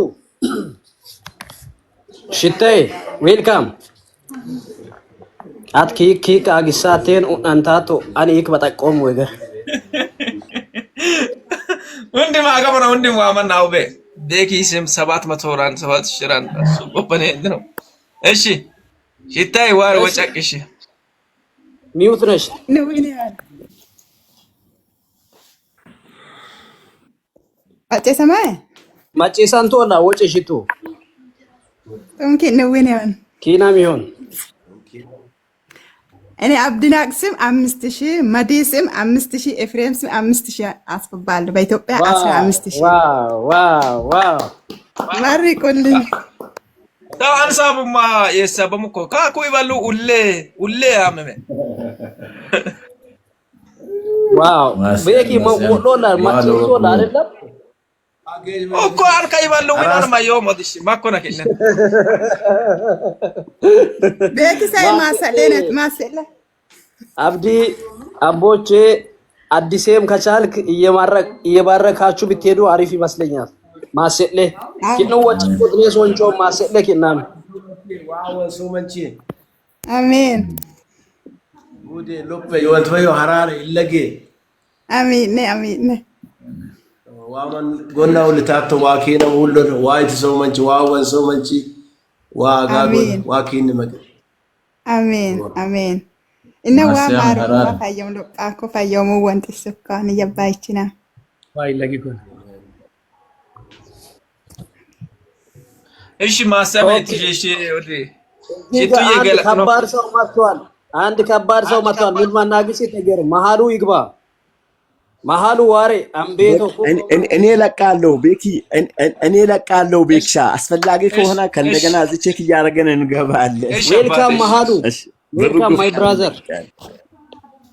Speaker 7: ሽታይ ዌልካም አት ኪክ አግሳቴን አንታቶ አኒክ በጠቆም ወገ
Speaker 1: ወንድም አገበና ወንድም ዋማና አውቤ ቤኪ ስም 700 ራን 7000 ራን ሱቆበኔ ነው። እሺ ሽታይ ዋር ወጨቅሽ
Speaker 7: ሚውት ነሽ
Speaker 15: ነው ይላል አጤ ሰማይ
Speaker 7: ማጬ ሳንቶላ ወጪ ሽቱ
Speaker 15: ኦኬ ነው ይላል
Speaker 7: ኪና ሚሆን
Speaker 15: እኔ አብድናቅስም 5000 መዲስም 5000 ኤፍሬምስም 5000 አስባለሁ በኢትዮጵያ 15000
Speaker 7: ዋው ዋው ዋው
Speaker 15: ማሪቆልኝ
Speaker 1: አንሳቡማ የሰበሙኮ ካኩ ይባሉ ኡሌ አመመ
Speaker 7: ዋው ቤኪ ሞዶላ ማጭሶላ አይደለም
Speaker 1: እኮ አርካ ይባሉ ወይና ማየው ሞዲሽ ማኮና ከነ
Speaker 15: ቤኪ ሳይ ማሰለነት ማሰለ
Speaker 7: አብዲ አቦቼ አዲሴም ከቻልክ እየባረካችሁ ብትሄዱ አሪፍ ይመስለኛል። ማሰለ ኪነው ወጭ ቁጥሬ ሶንጮ ማሰለ ኪናም
Speaker 3: ዋው ሱመንቺ
Speaker 15: አሜን
Speaker 3: ጉዴ ሎፔ ይወልፈዩ ሐራር ይለጌ
Speaker 15: አሜን አሜን
Speaker 3: ዋማን ጎናው ልታቶ ዋኬነ ሁሉ ዋይት ሱመንቺ ዋወን ሱመንቺ ዋጋጎ ዋኪን መገ
Speaker 15: አሜን አሜን እና ዋማር ዋፋየም ሎቃኮ ፋየሙ ወንጥስካን ይባይችና
Speaker 7: ዋይ ለጊኮ
Speaker 1: እሺ ማሰበት እሺ ወዲ ጂቱ ይገለ ነው።
Speaker 7: ከባድ ሰው መጥቷል። አንድ ከባድ ሰው መጥቷል። ምን ማናግስ ተገር መሃሉ ይግባ መሃሉ ዋሬ አምቤቶ
Speaker 12: እኔ ለቃለሁ ቤኪ እኔ ለቃለሁ ቤክሻ አስፈላጊ ከሆነ ከእንደገና እዚህ ቼክ እያደረገን እንገባለን።
Speaker 7: ዌልካም መሃሉ ዌልካም ማይ ብራዘር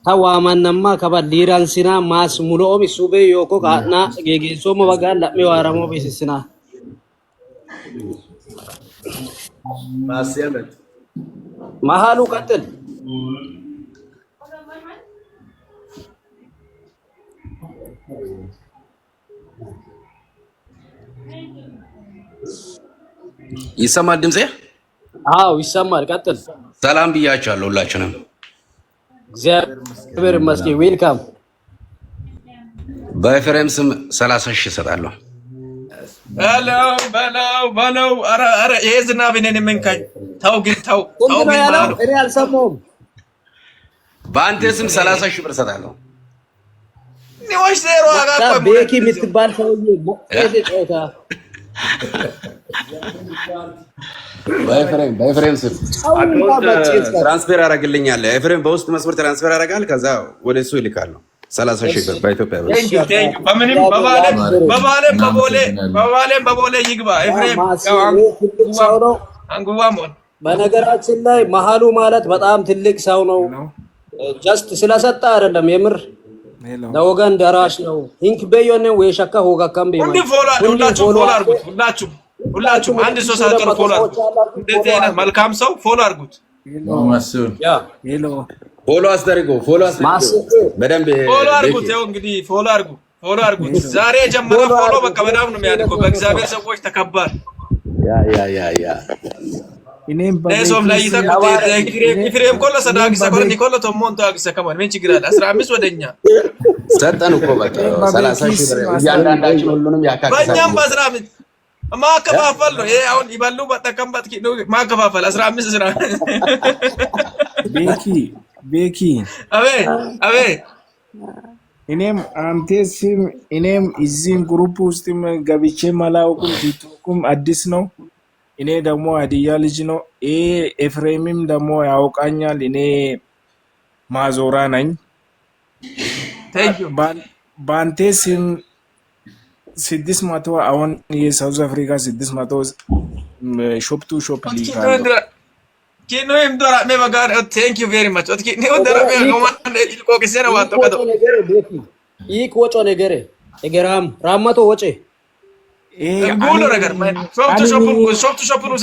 Speaker 7: ታዋማነማ ከባዲራን ሲና ማስ ሙሎሚ ሱቤ ዮኮ ካና ጌጌሶ መባጋል ለሚ ዋራሞ ቢስስና
Speaker 3: ማሰበት
Speaker 7: መሃሉ ቀጥል
Speaker 16: ይሰማል ድምጼ?
Speaker 7: አዎ ይሰማል። ቀጥል።
Speaker 16: ሰላም ብያችኋለሁ ሁላችንም።
Speaker 7: እግዚአብሔር ይመስገን። ዌልካም።
Speaker 16: በኤፍሬም ስም 30 ሺህ እሰጣለሁ።
Speaker 1: በለው ኧረ ይሄ ዝናብ እኔን መንካኝ። ተው ግን ተው ግን ማለት
Speaker 7: እኔ አልሰማሁም።
Speaker 16: በአንተ ስም 30 ሺህ ብር እሰጣለሁ።
Speaker 1: ኒዎች ዜሮ አጋቆ
Speaker 7: ቤኪ የምትባል ሰውዬ ሞቀቴ ጨዋታ
Speaker 16: በኤፍሬም ስም ትራንስፈር ያደርግልኛል። ኤፍሬም በውስጥ መስመር ትራንስፈር ያደርጋል። ከዛ ወደ እሱ ይልካል። 30 ሺህ ብር በኢትዮጵያ ብር።
Speaker 1: በምንም በቦሌ ይግባ ኤፍሬም አንጉዋሞን።
Speaker 7: በነገራችን ላይ መሃሉ ማለት በጣም ትልቅ ሰው ነው። ጀስት ስለሰጣ አይደለም የምር ለወገን ደራሽ ነው። ሂንክ በዮነ ወይ ሸካ ሆጋ ካምቤ
Speaker 1: ሁላችሁም አንድ ሰው ሳይቀር ፎሎ አድርጉት። እንደዚህ አይነት መልካም ሰው ፎሎ አድርጉት።
Speaker 16: ፎሎ አስደርጉ። በደንብ
Speaker 1: ፎሎ አድርጉት። ይኸው እንግዲህ ፎሎ አድርጉት። ዛሬ የጀመረው ፎሎ በቃ በጣም ነው የሚያድገው። በእግዚአብሔር ሰዎች ተከባር ለሶም ላይ ይተኩት ኢፍሬም ኮሎ ሰዳግ ሰኮር ኒኮሎ ቶሞንቶ አግሰ ከማን ምን ችግር አለ? 15 ወደኛ
Speaker 16: ሰጠን እኮ በቃ 30 ሺህ ብር እያንዳንዳችን ሁሉንም ያካክሳል።
Speaker 1: በእኛም በ15 ማከፋፈል ነው ይሄ። አሁን ይበሉ በተቀምበት ነው ማከፋፈል 15 ስራ
Speaker 17: ቤኪ
Speaker 1: አቤ
Speaker 17: እኔም አንቴስም እኔም እዚህም ግሩፕ ውስጥም ገብቼ ማላውቅም ቲክቶክም አዲስ ነው። እኔ ደግሞ ሀዲያ ልጅ ነው። ኤፍሬምም ደግሞ ያውቃኛል። እኔ ማዞራ ነኝ። በአንቴ ስም 600 አሁን የሳውዝ አፍሪካ 600 ሾፕ ቱ ሾፕ ሊጋል
Speaker 1: ኪኖ ይምዶራ ሜባጋር ቴንክ ዩ ቬሪ ማች ኦትኪ ኔ ወደራ ሜ ኖማን ኢልቆ ከሰነ ዋቶ ከዶ
Speaker 7: ይክ ወጮ ነገረ እገራም ራማቶ ወጬ
Speaker 1: ጉሎ ነገር ሾፕ ቱ ሾፕ ነው